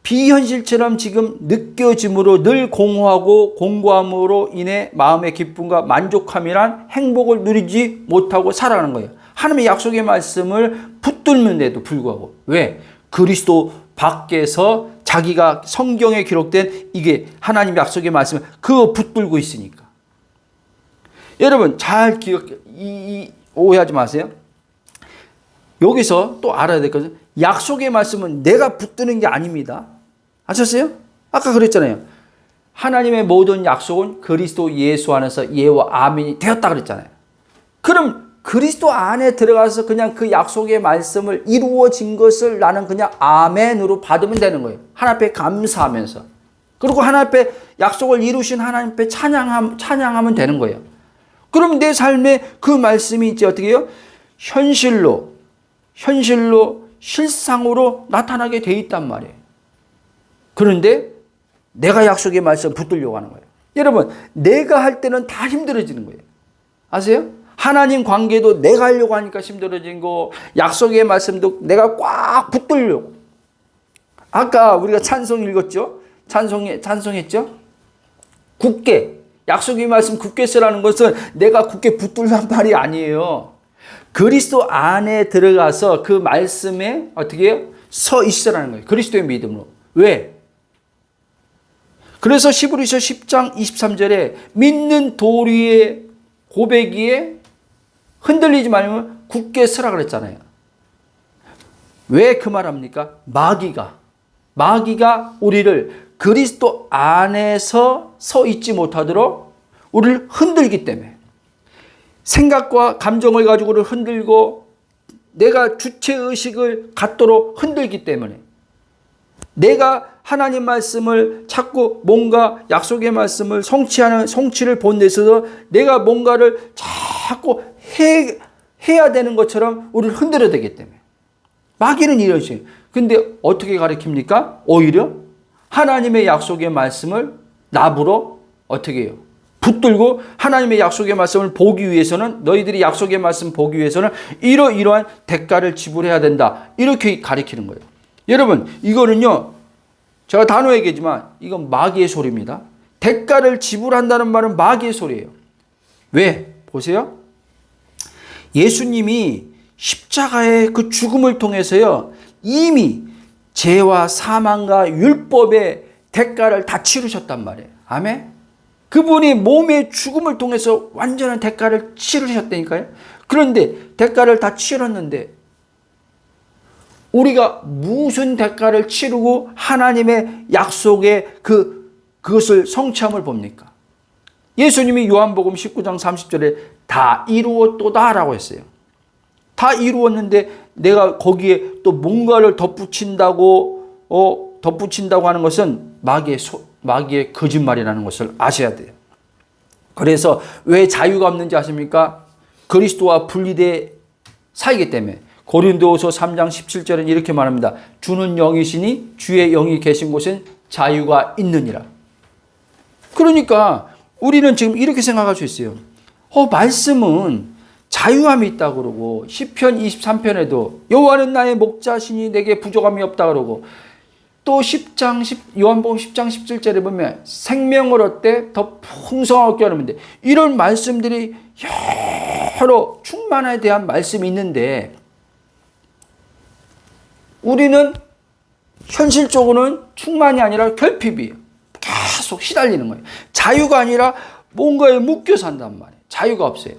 비현실처럼 지금 느껴짐으로 늘 공허하고 공고함으로 인해 마음의 기쁨과 만족함이란 행복을 누리지 못하고 살아가는 거예요. 하나님의 약속의 말씀을 붙들는데도 불구하고. 왜? 그리스도 밖에서 자기가 성경에 기록된 이게 하나님의 약속의 말씀을 그거 붙들고 있으니까. 여러분 잘 오해하지 마세요. 여기서 또 알아야 될 것은 약속의 말씀은 내가 붙드는 게 아닙니다. 아셨어요? 아까 그랬잖아요. 하나님의 모든 약속은 그리스도 예수 안에서 예와 아멘이 되었다 그랬잖아요. 그럼 그리스도 안에 들어가서 그냥 그 약속의 말씀을 이루어진 것을 나는 그냥 아멘으로 받으면 되는 거예요. 하나님 앞에 감사하면서. 그리고 하나님 앞에 약속을 이루신 하나님 앞에 찬양하면 되는 거예요. 그럼 내 삶에 그 말씀이 이제 어떻게 해요? 현실로 실상으로 나타나게 돼 있단 말이에요. 그런데 내가 약속의 말씀 붙들려고 하는 거예요. 여러분, 내가 할 때는 다 힘들어지는 거예요. 아세요? 하나님 관계도 내가 하려고 하니까 힘들어진 거, 약속의 말씀도 내가 꽉 붙들려고. 아까 우리가 찬송 읽었죠? 찬송했죠? 굳게, 약속의 말씀 굳게 쓰라는 것은 내가 굳게 붙들란 말이 아니에요. 그리스도 안에 들어가서 그 말씀에 어떻게 해요? 서 있으라는 거예요. 그리스도의 믿음으로. 왜? 그래서 히브리서 10장 23절에 믿는 도리의 고백이에 흔들리지 말면 굳게 서라 그랬잖아요. 왜 그 말합니까? 마귀가 우리를 그리스도 안에서 서 있지 못하도록 우리를 흔들기 때문에 생각과 감정을 가지고를 흔들고 내가 주체의식을 갖도록 흔들기 때문에 내가 하나님 말씀을 찾고 뭔가 약속의 말씀을 성취를 본 데 있어서 내가 뭔가를 자꾸 해야 되는 것처럼 우리를 흔들어야 되기 때문에 마귀는 이런 식이에요. 근데 어떻게 가르칩니까? 오히려 하나님의 약속의 말씀을 나부러 어떻게 해요? 붙들고 하나님의 약속의 말씀을 보기 위해서는 너희들이 약속의 말씀 보기 위해서는 이러이러한 대가를 지불해야 된다. 이렇게 가르치는 거예요. 여러분 이거는요. 제가 단호 얘기지만 이건 마귀의 소리입니다. 대가를 지불한다는 말은 마귀의 소리예요. 왜? 보세요. 예수님이 십자가의 그 죽음을 통해서요. 이미 죄와 사망과 율법의 대가를 다 치르셨단 말이에요. 아멘? 그분이 몸의 죽음을 통해서 완전한 대가를 치르셨다니까요. 그런데 대가를 다 치렀는데 우리가 무슨 대가를 치르고 하나님의 약속의 그것을 성취함을 봅니까? 예수님이 요한복음 19장 30절에 다 이루었도다 라고 했어요. 다 이루었는데 내가 거기에 또 뭔가를 덧붙인다고 하는 것은 마귀의 거짓말이라는 것을 아셔야 돼요. 그래서 왜 자유가 없는지 아십니까? 그리스도와 분리돼 살기 때문에. 고린도후서 3장 17절은 이렇게 말합니다. 주는 영이시니 주의 영이 계신 곳엔 자유가 있느니라. 그러니까 우리는 지금 이렇게 생각할 수 있어요. 말씀은 자유함이 있다 그러고 시편 23편에도 여호와는 나의 목자시니 내게 부족함이 없다 그러고 또 요한복음 10장 17절에 보면 생명을 얻되 더 풍성하게 하는데 이런 말씀들이 여러 충만에 대한 말씀이 있는데 우리는 현실적으로는 충만이 아니라 결핍이에요. 계속 시달리는 거예요. 자유가 아니라 뭔가에 묶여 산단 말이에요. 자유가 없어요.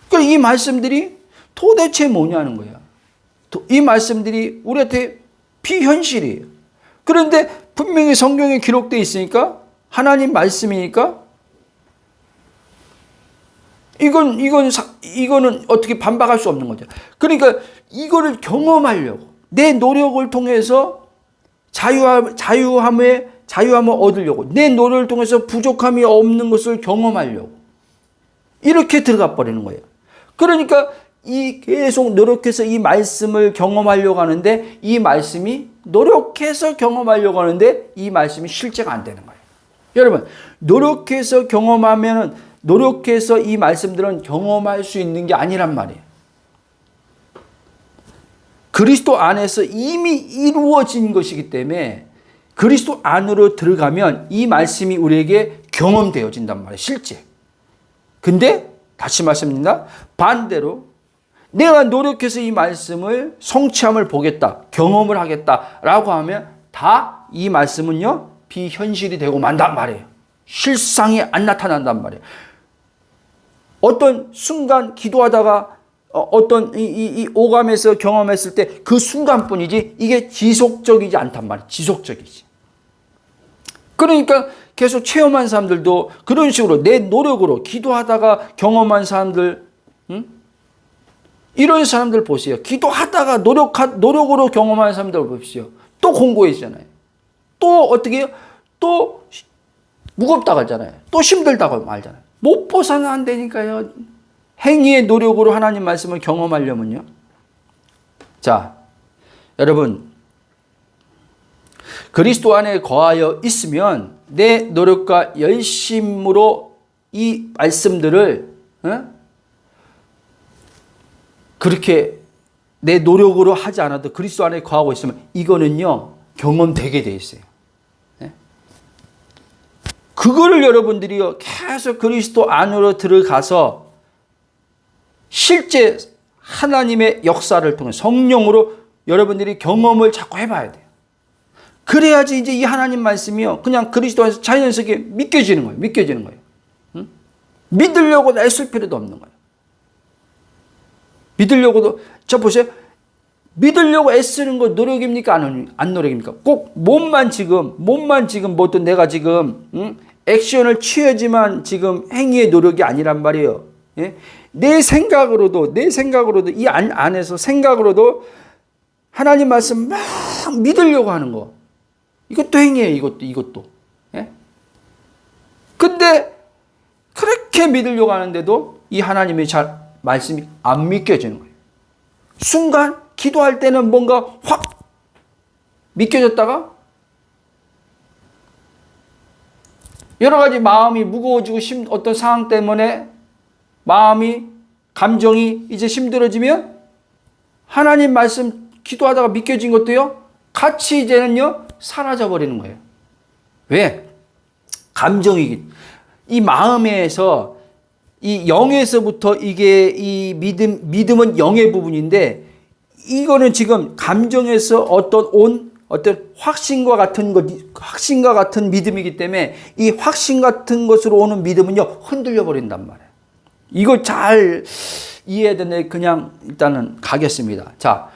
그러니까 이 말씀들이 도대체 뭐냐는 거예요. 이 말씀들이 우리한테 비현실이에요. 그런데 분명히 성경에 기록되어 있으니까, 하나님 말씀이니까 이거는 어떻게 반박할 수 없는 거죠. 그러니까 이거를 경험하려고 내 노력을 통해서 자유함을 얻으려고, 내 노력을 통해서 부족함이 없는 것을 경험하려고 이렇게 들어가 버리는 거예요. 그러니까 계속 노력해서 이 말씀을 경험하려고 하는데, 이 말씀이 노력해서 경험하려고 하는데 이 말씀이 실제가 안 되는 거예요. 여러분, 노력해서 이 말씀들은 경험할 수 있는 게 아니란 말이에요. 그리스도 안에서 이미 이루어진 것이기 때문에 그리스도 안으로 들어가면 이 말씀이 우리에게 경험되어진단 말이에요. 실제. 근데 다시 말씀드립니다. 반대로 내가 노력해서 이 말씀을 성취함을 보겠다, 경험을 하겠다라고 하면 다 이 말씀은요 비현실이 되고 만단 말이에요. 실상이 안 나타난단 말이에요. 어떤 순간 기도하다가 어떤 이 오감에서 경험했을 때 그 순간뿐이지 이게 지속적이지 않단 말이에요. 지속적이지. 그러니까 계속 체험한 사람들도 그런 식으로 내 노력으로 기도하다가 경험한 사람들, 이런 사람들 보세요. 기도하다가 노력으로 경험하는 사람들 보십시오. 또 공고해지잖아요. 또 어떻게 해요? 또 무겁다고 하잖아요. 또 힘들다고 말잖아요. 못 벗어난다니까요. 행위의 노력으로 하나님 말씀을 경험하려면요. 자, 여러분, 그리스도 안에 거하여 있으면 내 노력과 열심으로 이 말씀들을 그렇게 내 노력으로 하지 않아도 그리스도 안에 거하고 있으면 이거는요 경험되게 돼 있어요. 그거를 여러분들이요 계속 그리스도 안으로 들어가서 실제 하나님의 역사를 통해 성령으로 여러분들이 경험을 자꾸 해봐야 돼요. 그래야지 이제 이 하나님 말씀이요 그냥 그리스도 안에서 자연스럽게 믿겨지는 거예요. 믿겨지는 거예요. 믿으려고 애쓸 필요도 없는 거예요. 믿으려고도, 저 보세요. 믿으려고 애쓰는 거 노력입니까? 안 노력입니까? 꼭 몸만 지금 뭐 또 내가 지금 액션을 취해야지만 지금 행위의 노력이 아니란 말이에요. 예? 내 생각으로도 이 안에서 생각으로도 하나님 말씀 막 믿으려고 하는 거. 이것도 행위예요. 이것도. 예? 근데 그렇게 믿으려고 하는데도 이 하나님의 말씀이 안 믿겨지는 거예요. 순간 기도할 때는 뭔가 확 믿겨졌다가 여러 가지 마음이 무거워지고 어떤 상황 때문에 감정이 이제 힘들어지면 하나님 말씀 기도하다가 믿겨진 것도요 같이 이제는요 사라져 버리는 거예요. 왜? 이 마음에서 이 영에서부터 이게 이 믿음은 영의 부분인데 이거는 지금 감정에서 어떤 확신과 같은 믿음이기 때문에 이 확신 같은 것으로 오는 믿음은요 흔들려 버린단 말이에요. 이걸 잘 이해해야 되는데 그냥 일단은 가겠습니다. 자,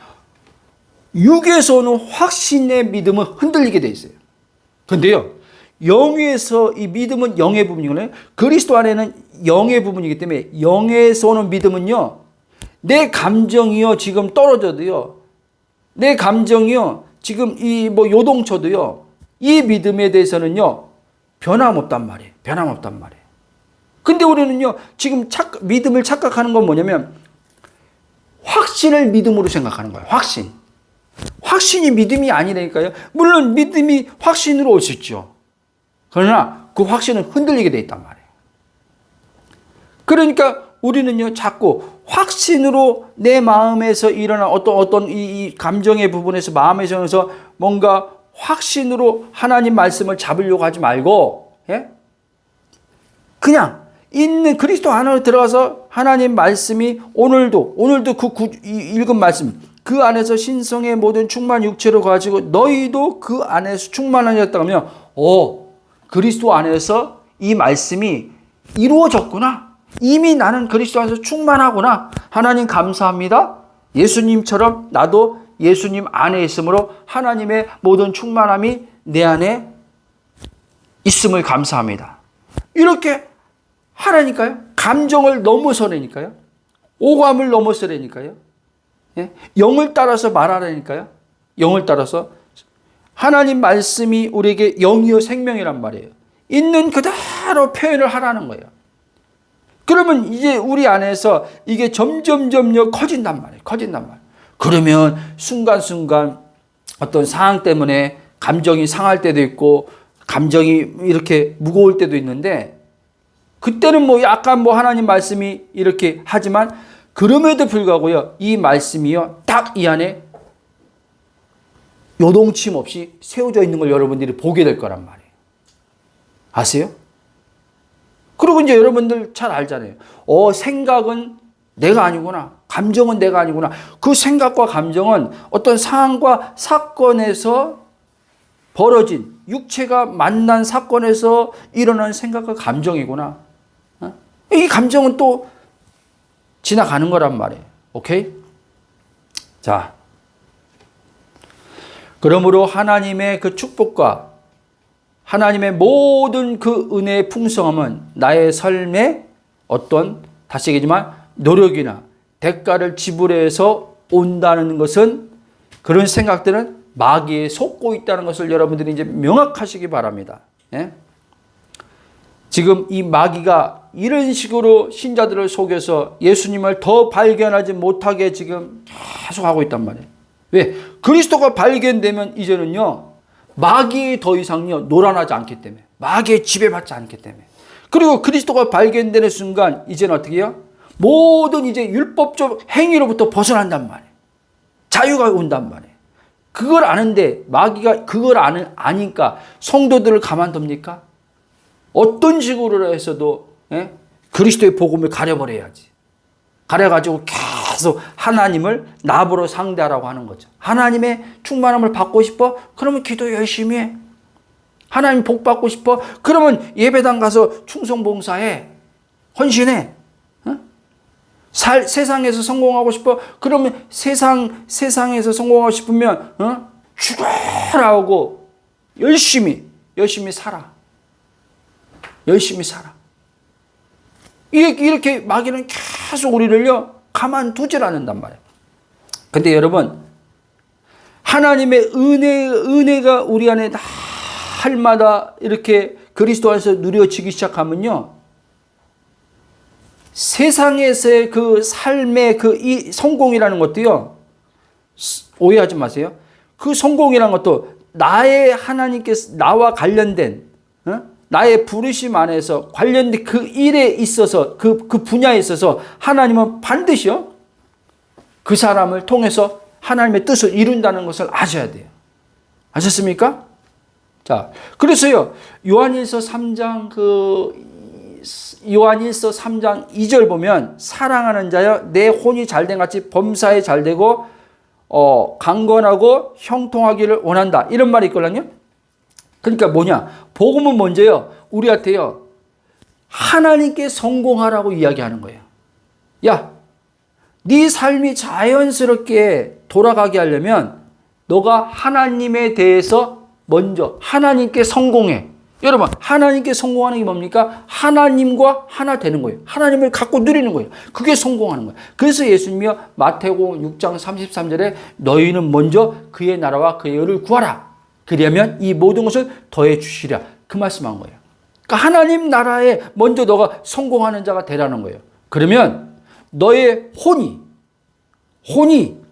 육에서 오는 확신의 믿음은 흔들리게 돼 있어요. 근데요 영에서 이 믿음은 영의 부분이거든요. 그리스도 안에는 영의 부분이기 때문에 영에서 오는 믿음은요 내 감정이요 지금 떨어져도요 내 감정이요 지금 요동쳐도요 이 믿음에 대해서는요 변함없단 말이에요. 근데 우리는요 지금 믿음을 착각하는 건 뭐냐면 확신을 믿음으로 생각하는 거예요. 확신이 믿음이 아니라니까요. 물론 믿음이 확신으로 올 수 있죠. 그러나 그 확신은 흔들리게 돼 있단 말이에요. 그러니까 우리는요 자꾸 확신으로 내 마음에서 일어난 어떤 이 감정의 부분에서 마음에서 뭔가 확신으로 하나님 말씀을 잡으려고 하지 말고 그냥 있는 그리스도 안으로 들어가서 하나님 말씀이 오늘도 그 읽은 말씀 그 안에서 신성의 모든 충만 육체로 가지고 너희도 그 안에서 충만하였다 하면 그리스도 안에서 이 말씀이 이루어졌구나. 이미 나는 그리스도 안에서 충만하구나. 하나님 감사합니다. 예수님처럼 나도 예수님 안에 있으므로 하나님의 모든 충만함이 내 안에 있음을 감사합니다. 이렇게 하라니까요. 감정을 넘어서라니까요. 오감을 넘어서라니까요. 예? 영을 따라서 말하라니까요. 영을 따라서. 하나님 말씀이 우리에게 영이요 생명이란 말이에요. 있는 그대로 표현을 하라는 거예요. 그러면 이제 우리 안에서 이게 점점 커진단 말이에요. 커진단 말이에요. 그러면 순간순간 어떤 상황 때문에 감정이 상할 때도 있고 감정이 이렇게 무거울 때도 있는데 그때는 약간 하나님 말씀이 이렇게 하지만 그럼에도 불구하고요. 이 말씀이요. 딱 이 안에 요동침 없이 세워져 있는 걸 여러분들이 보게 될 거란 말이에요. 아세요? 그리고 이제 여러분들 잘 알잖아요. 생각은 내가 아니구나. 감정은 내가 아니구나. 그 생각과 감정은 어떤 상황과 사건에서 벌어진 육체가 만난 사건에서 일어난 생각과 감정이구나. 이 감정은 또 지나가는 거란 말이에요. 오케이? 자. 그러므로 하나님의 그 축복과 하나님의 모든 그 은혜의 풍성함은 나의 삶에 어떤, 다시 얘기하지만 노력이나 대가를 지불해서 온다는 것은 그런 생각들은 마귀에 속고 있다는 것을 여러분들이 이제 명확하시기 바랍니다. 예? 지금 이 마귀가 이런 식으로 신자들을 속여서 예수님을 더 발견하지 못하게 지금 계속 하고 있단 말이에요. 왜? 그리스도가 발견되면 이제는요, 마귀에 더 이상요, 노란하지 않기 때문에. 마귀에 지배받지 않기 때문에. 그리고 그리스도가 발견되는 순간, 이제는 어떻게 해요? 모든 이제 율법적 행위로부터 벗어난단 말이에요. 자유가 온단 말이에요. 그걸 아는데, 마귀가 그걸 아니까 성도들을 가만둡니까? 어떤 식으로 해서도, 그리스도의 복음을 가려버려야지. 가려가지고 계속 하나님을 나보러 상대하라고 하는 거죠. 하나님의 충만함을 받고 싶어? 그러면 기도 열심히 해. 하나님 복 받고 싶어? 그러면 예배당 가서 충성봉사해. 헌신해. 세상에서 성공하고 싶어? 그러면 세상에서 성공하고 싶으면 죽어라 하고 열심히 살아. 열심히 살아. 이렇게 마귀는 계속 우리를요, 가만두질 않는단 말이에요. 근데 여러분, 하나님의 은혜가 우리 안에 날마다 이렇게 그리스도 안에서 누려지기 시작하면요, 세상에서의 그 삶의 이 성공이라는 것도요, 오해하지 마세요. 그 성공이라는 것도 하나님께서 나와 관련된, 나의 부르심 안에서 관련된 그 일에 있어서 그 분야에 있어서 하나님은 반드시요 그 사람을 통해서 하나님의 뜻을 이룬다는 것을 아셔야 돼요. 아셨습니까? 자, 그래서요 요한일서 3장 2절 보면 사랑하는 자여 내 혼이 잘된 같이 범사에 잘되고 강건하고 형통하기를 원한다. 이런 말이 있거든요. 그러니까 뭐냐? 복음은 먼저요, 우리한테요, 하나님께 성공하라고 이야기하는 거예요. 야, 네 삶이 자연스럽게 돌아가게 하려면 너가 하나님에 대해서 먼저 하나님께 성공해. 여러분, 하나님께 성공하는 게 뭡니까? 하나님과 하나 되는 거예요. 하나님을 갖고 누리는 거예요. 그게 성공하는 거예요. 그래서 예수님이요, 마태복음 6장 33절에 너희는 먼저 그의 나라와 그의 의를 구하라. 그러면 이 모든 것을 더해 주시리라. 그 말씀한 거예요. 그러니까 하나님 나라에 먼저 너가 성공하는 자가 되라는 거예요. 그러면 너의 혼이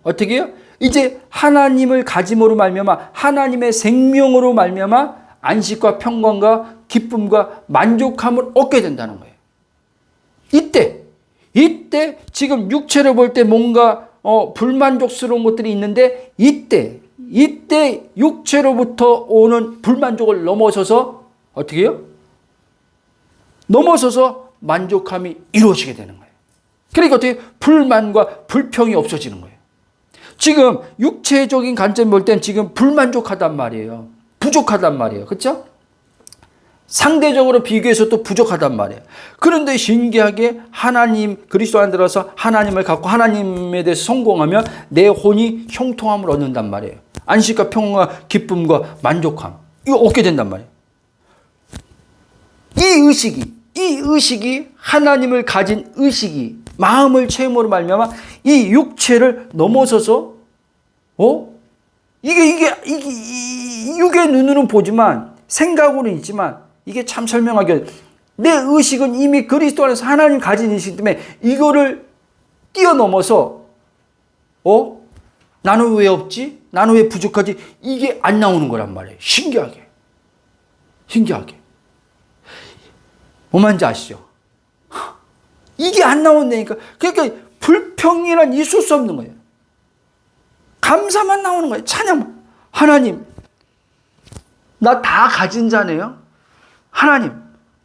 어떻게 해요? 이제 하나님을 가짐으로 말미암아 하나님의 생명으로 말미암아 안식과 평강과 기쁨과 만족함을 얻게 된다는 거예요. 이때 지금 육체를 볼 때 뭔가 불만족스러운 것들이 있는데 이때 육체로부터 오는 불만족을 넘어서서 어떻게 해요? 넘어서서 만족함이 이루어지게 되는 거예요. 그러니까 어떻게 불만과 불평이 없어지는 거예요. 지금 육체적인 관점 볼 땐 지금 불만족하단 말이에요. 부족하단 말이에요. 그렇죠? 상대적으로 비교해서 또 부족하단 말이에요. 그런데 신기하게 하나님, 그리스도 안에 들어서 하나님을 갖고 하나님에 대해서 성공하면 내 혼이 형통함을 얻는단 말이에요. 안식과 평화, 기쁨과 만족함. 이거 얻게 된단 말이에요. 이 의식이 하나님을 가진 의식이 마음을 체험으로 말미암아 이 육체를 넘어서서 이게 육의 눈으로는 보지만 생각으로는 있지만 이게 참 설명하기 내 의식은 이미 그리스도 안에서 하나님 가진 의식 때문에 이거를 뛰어넘어서 나는 왜 없지? 나는 왜 부족하지? 이게 안 나오는 거란 말이에요. 신기하게. 뭐 말인지 아시죠? 이게 안 나온다니까. 그러니까 불평이란 있을 수 없는 거예요. 감사만 나오는 거예요. 찬양. 하나님, 나 다 가진 자네요. 하나님,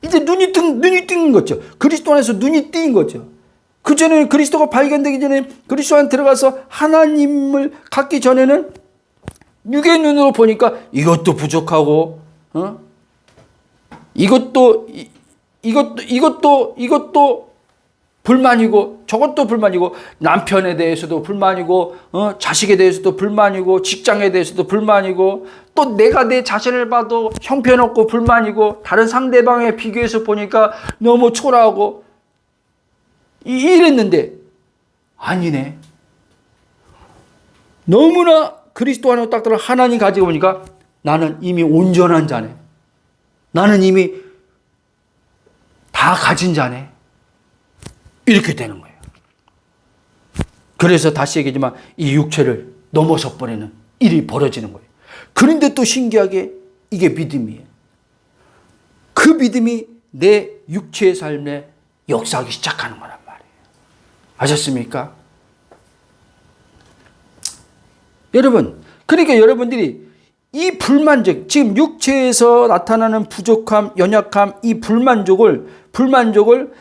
이제 눈이 뜬 거죠. 그리스도 안에서 눈이 뜬 거죠. 그 전에 그리스도가 발견되기 전에 그리스도 안에 들어가서 하나님을 갖기 전에는 육의 눈으로 보니까 이것도 부족하고, 이것도 불만이고 저것도 불만이고 남편에 대해서도 불만이고 자식에 대해서도 불만이고 직장에 대해서도 불만이고 또 내가 내 자신을 봐도 형편없고 불만이고 다른 상대방에 비교해서 보니까 너무 초라하고 이랬는데 아니네. 너무나 그리스도 안에 딱 들어 하나님 가지고 보니까 나는 이미 온전한 자네. 나는 이미 다 가진 자네. 이렇게 되는 거예요. 그래서 다시 얘기하지만 이 육체를 넘어서 버리는 일이 벌어지는 거예요. 그런데 또 신기하게 이게 믿음이에요. 그 믿음이 내 육체의 삶에 역사하기 시작하는 거란 말이에요. 아셨습니까? 여러분, 그러니까 여러분들이 이 불만족, 지금 육체에서 나타나는 부족함, 연약함, 이 불만족을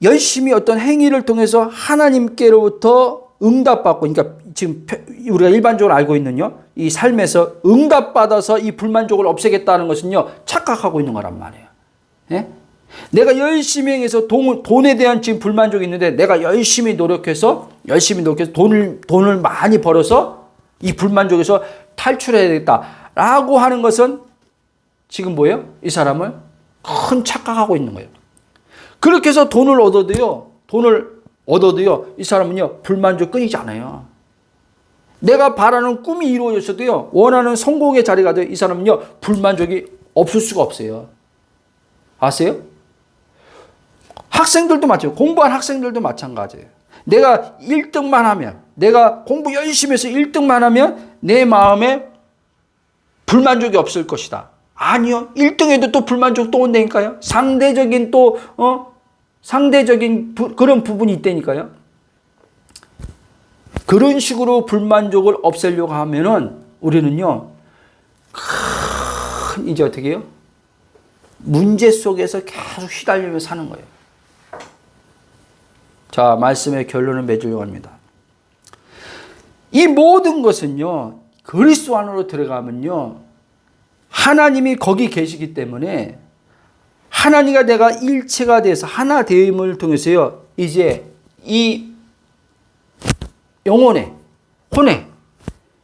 열심히 어떤 행위를 통해서 하나님께로부터 응답받고, 그러니까 지금 우리가 일반적으로 알고 있는요, 이 삶에서 응답받아서 이 불만족을 없애겠다는 것은요, 착각하고 있는 거란 말이에요. 예? 내가 열심히 행해서 돈에 대한 지금 불만족이 있는데 내가 열심히 노력해서 돈을 많이 벌어서 이 불만족에서 탈출해야 되겠다라고 하는 것은 지금 뭐예요? 이 사람을 큰 착각하고 있는 거예요. 그렇게 해서 돈을 얻어도요, 이 사람은요, 불만족 끊이지 않아요. 내가 바라는 꿈이 이루어졌어도요, 원하는 성공의 자리가 돼요, 이 사람은요, 불만족이 없을 수가 없어요. 아세요? 학생들도 마찬가지예요. 공부한 학생들도 마찬가지예요. 내가 1등만 하면, 내가 공부 열심히 해서 1등만 하면 내 마음에 불만족이 없을 것이다. 아니요. 1등에도 또 불만족 또 온다니까요. 상대적인 그런 부분이 있다니까요. 그런 식으로 불만족을 없애려고 하면은 우리는요, 이제 어떻게 해요? 문제 속에서 계속 휘달리며 사는 거예요. 자, 말씀의 결론을 맺으려고 합니다. 이 모든 것은요, 그리스도 안으로 들어가면요, 하나님이 거기 계시기 때문에 하나님과 내가 일체가 돼서 하나 되음을 통해서요, 이제 이 영혼에, 혼에,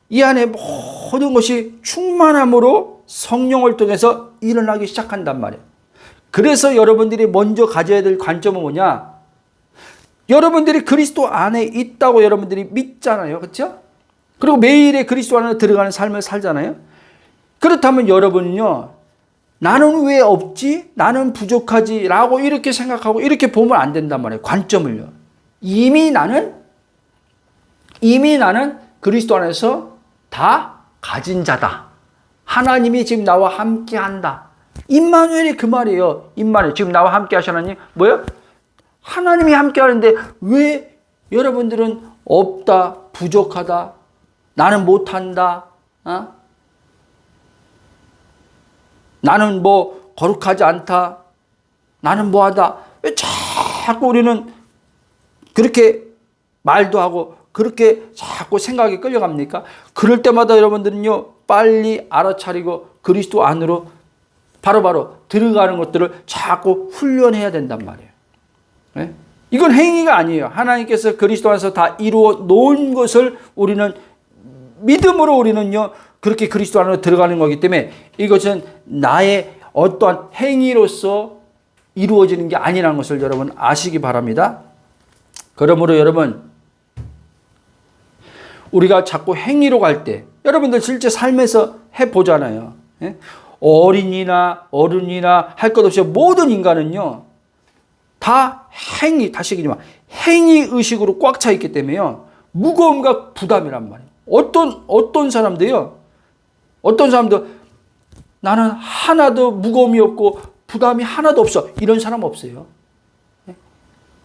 이 안에 모든 것이 충만함으로 성령을 통해서 일어나기 시작한단 말이에요. 그래서 여러분들이 먼저 가져야 될 관점은 뭐냐? 여러분들이 그리스도 안에 있다고 여러분들이 믿잖아요. 그렇죠? 그리고 매일의 그리스도 안에 들어가는 삶을 살잖아요. 그렇다면 여러분은요, 나는 왜 없지? 나는 부족하지? 라고 이렇게 생각하고 이렇게 보면 안 된단 말이에요. 관점을요. 이미 나는 그리스도 안에서 다 가진 자다. 하나님이 지금 나와 함께 한다. 임마누엘이 그 말이에요. 임마누엘. 지금 나와 함께 하시나님? 뭐예요? 하나님이 함께 하는데 왜 여러분들은 없다, 부족하다, 나는 못한다, 나는 뭐 거룩하지 않다, 나는 뭐하다. 왜 자꾸 우리는 그렇게 말도 하고 그렇게 자꾸 생각이 끌려갑니까? 그럴 때마다 여러분들은요, 빨리 알아차리고 그리스도 안으로 바로바로 들어가는 것들을 자꾸 훈련해야 된단 말이에요. 네? 이건 행위가 아니에요. 하나님께서 그리스도 안에서 다 이루어 놓은 것을 우리는 믿음으로 우리는요, 그렇게 그리스도 안으로 들어가는 거기 때문에 이것은 나의 어떠한 행위로서 이루어지는 게 아니라는 것을 여러분 아시기 바랍니다. 그러므로 여러분, 우리가 자꾸 행위로 갈 때, 여러분들 실제 삶에서 해보잖아요. 어린이나 어른이나 할 것 없이 모든 인간은요, 다 다시 얘기하지만 행위의식으로 꽉 차 있기 때문에요, 무거움과 부담이란 말이에요. 어떤 사람들요, 어떤 사람들, 나는 하나도 무거움이 없고 부담이 하나도 없어, 이런 사람 없어요.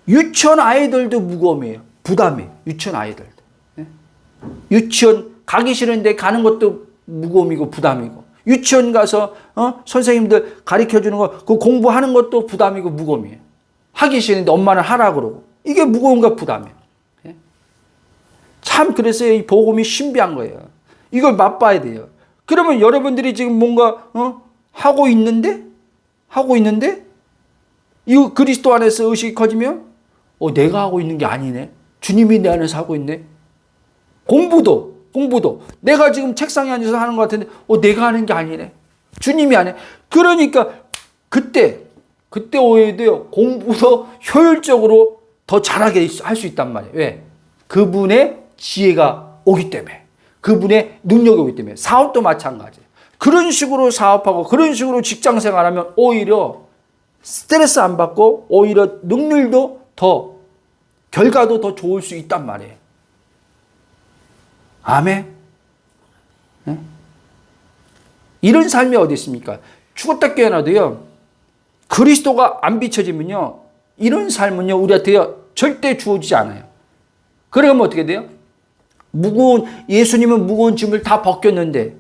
유치원 아이들도 무거움이에요. 부담이에요. 유치원 아이들도. 유치원 가기 싫은데 가는 것도 무거움이고 부담이고, 유치원 가서 선생님들 가르쳐주는 거 그 공부하는 것도 부담이고 무거움이에요. 하기 싫은데 엄마는 하라 그러고, 이게 무거움과 부담이에요. 참 그래서 이 복음이 신비한 거예요. 이걸 맛봐야 돼요. 그러면 여러분들이 지금 뭔가 하고 있는데 이 그리스도 안에서 의식이 커지면 내가 하고 있는 게 아니네. 주님이 내 안에서 하고 있네. 공부도 내가 지금 책상에 앉아서 하는 것 같은데 내가 하는 게 아니네. 주님이 하네. 그러니까 그때 오해야 돼요. 공부도 효율적으로 더 잘하게 할 수 있단 말이에요. 왜? 그분의 지혜가 오기 때문에, 그분의 능력이 오기 때문에. 사업도 마찬가지예요. 그런 식으로 사업하고 그런 식으로 직장 생활하면 오히려 스트레스 안 받고 오히려 능률도 더, 결과도 더 좋을 수 있단 말이에요. 아멘. 네? 이런 삶이 어디 있습니까? 죽었다 깨어나도요, 그리스도가 안 비춰지면요, 이런 삶은요, 우리한테 절대 주어지지 않아요. 그러면 어떻게 돼요? 예수님은 무거운 짐을 다 벗겼는데,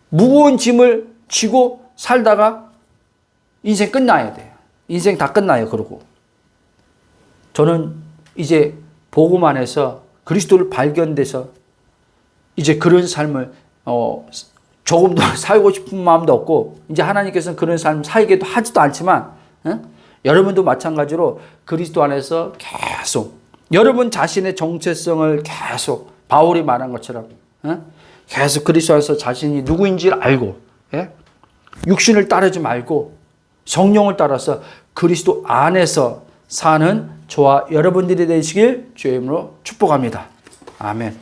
무거운 짐을 지고 살다가 인생 끝나야 돼요. 인생 다 끝나요. 그러고 저는 이제 복음 안에서 그리스도를 발견돼서 이제 그런 삶을 조금 더 살고 싶은 마음도 없고, 이제 하나님께서는 그런 삶 살게도 하지도 않지만, 여러분도 마찬가지로 그리스도 안에서 계속 여러분 자신의 정체성을 계속 바울이 말한 것처럼 계속 그리스도 안에서 자신이 누구인지를 알고, 육신을 따르지 말고 성령을 따라서 그리스도 안에서 사는 저와 여러분들이 되시길 주의 이름으로 축복합니다. 아멘.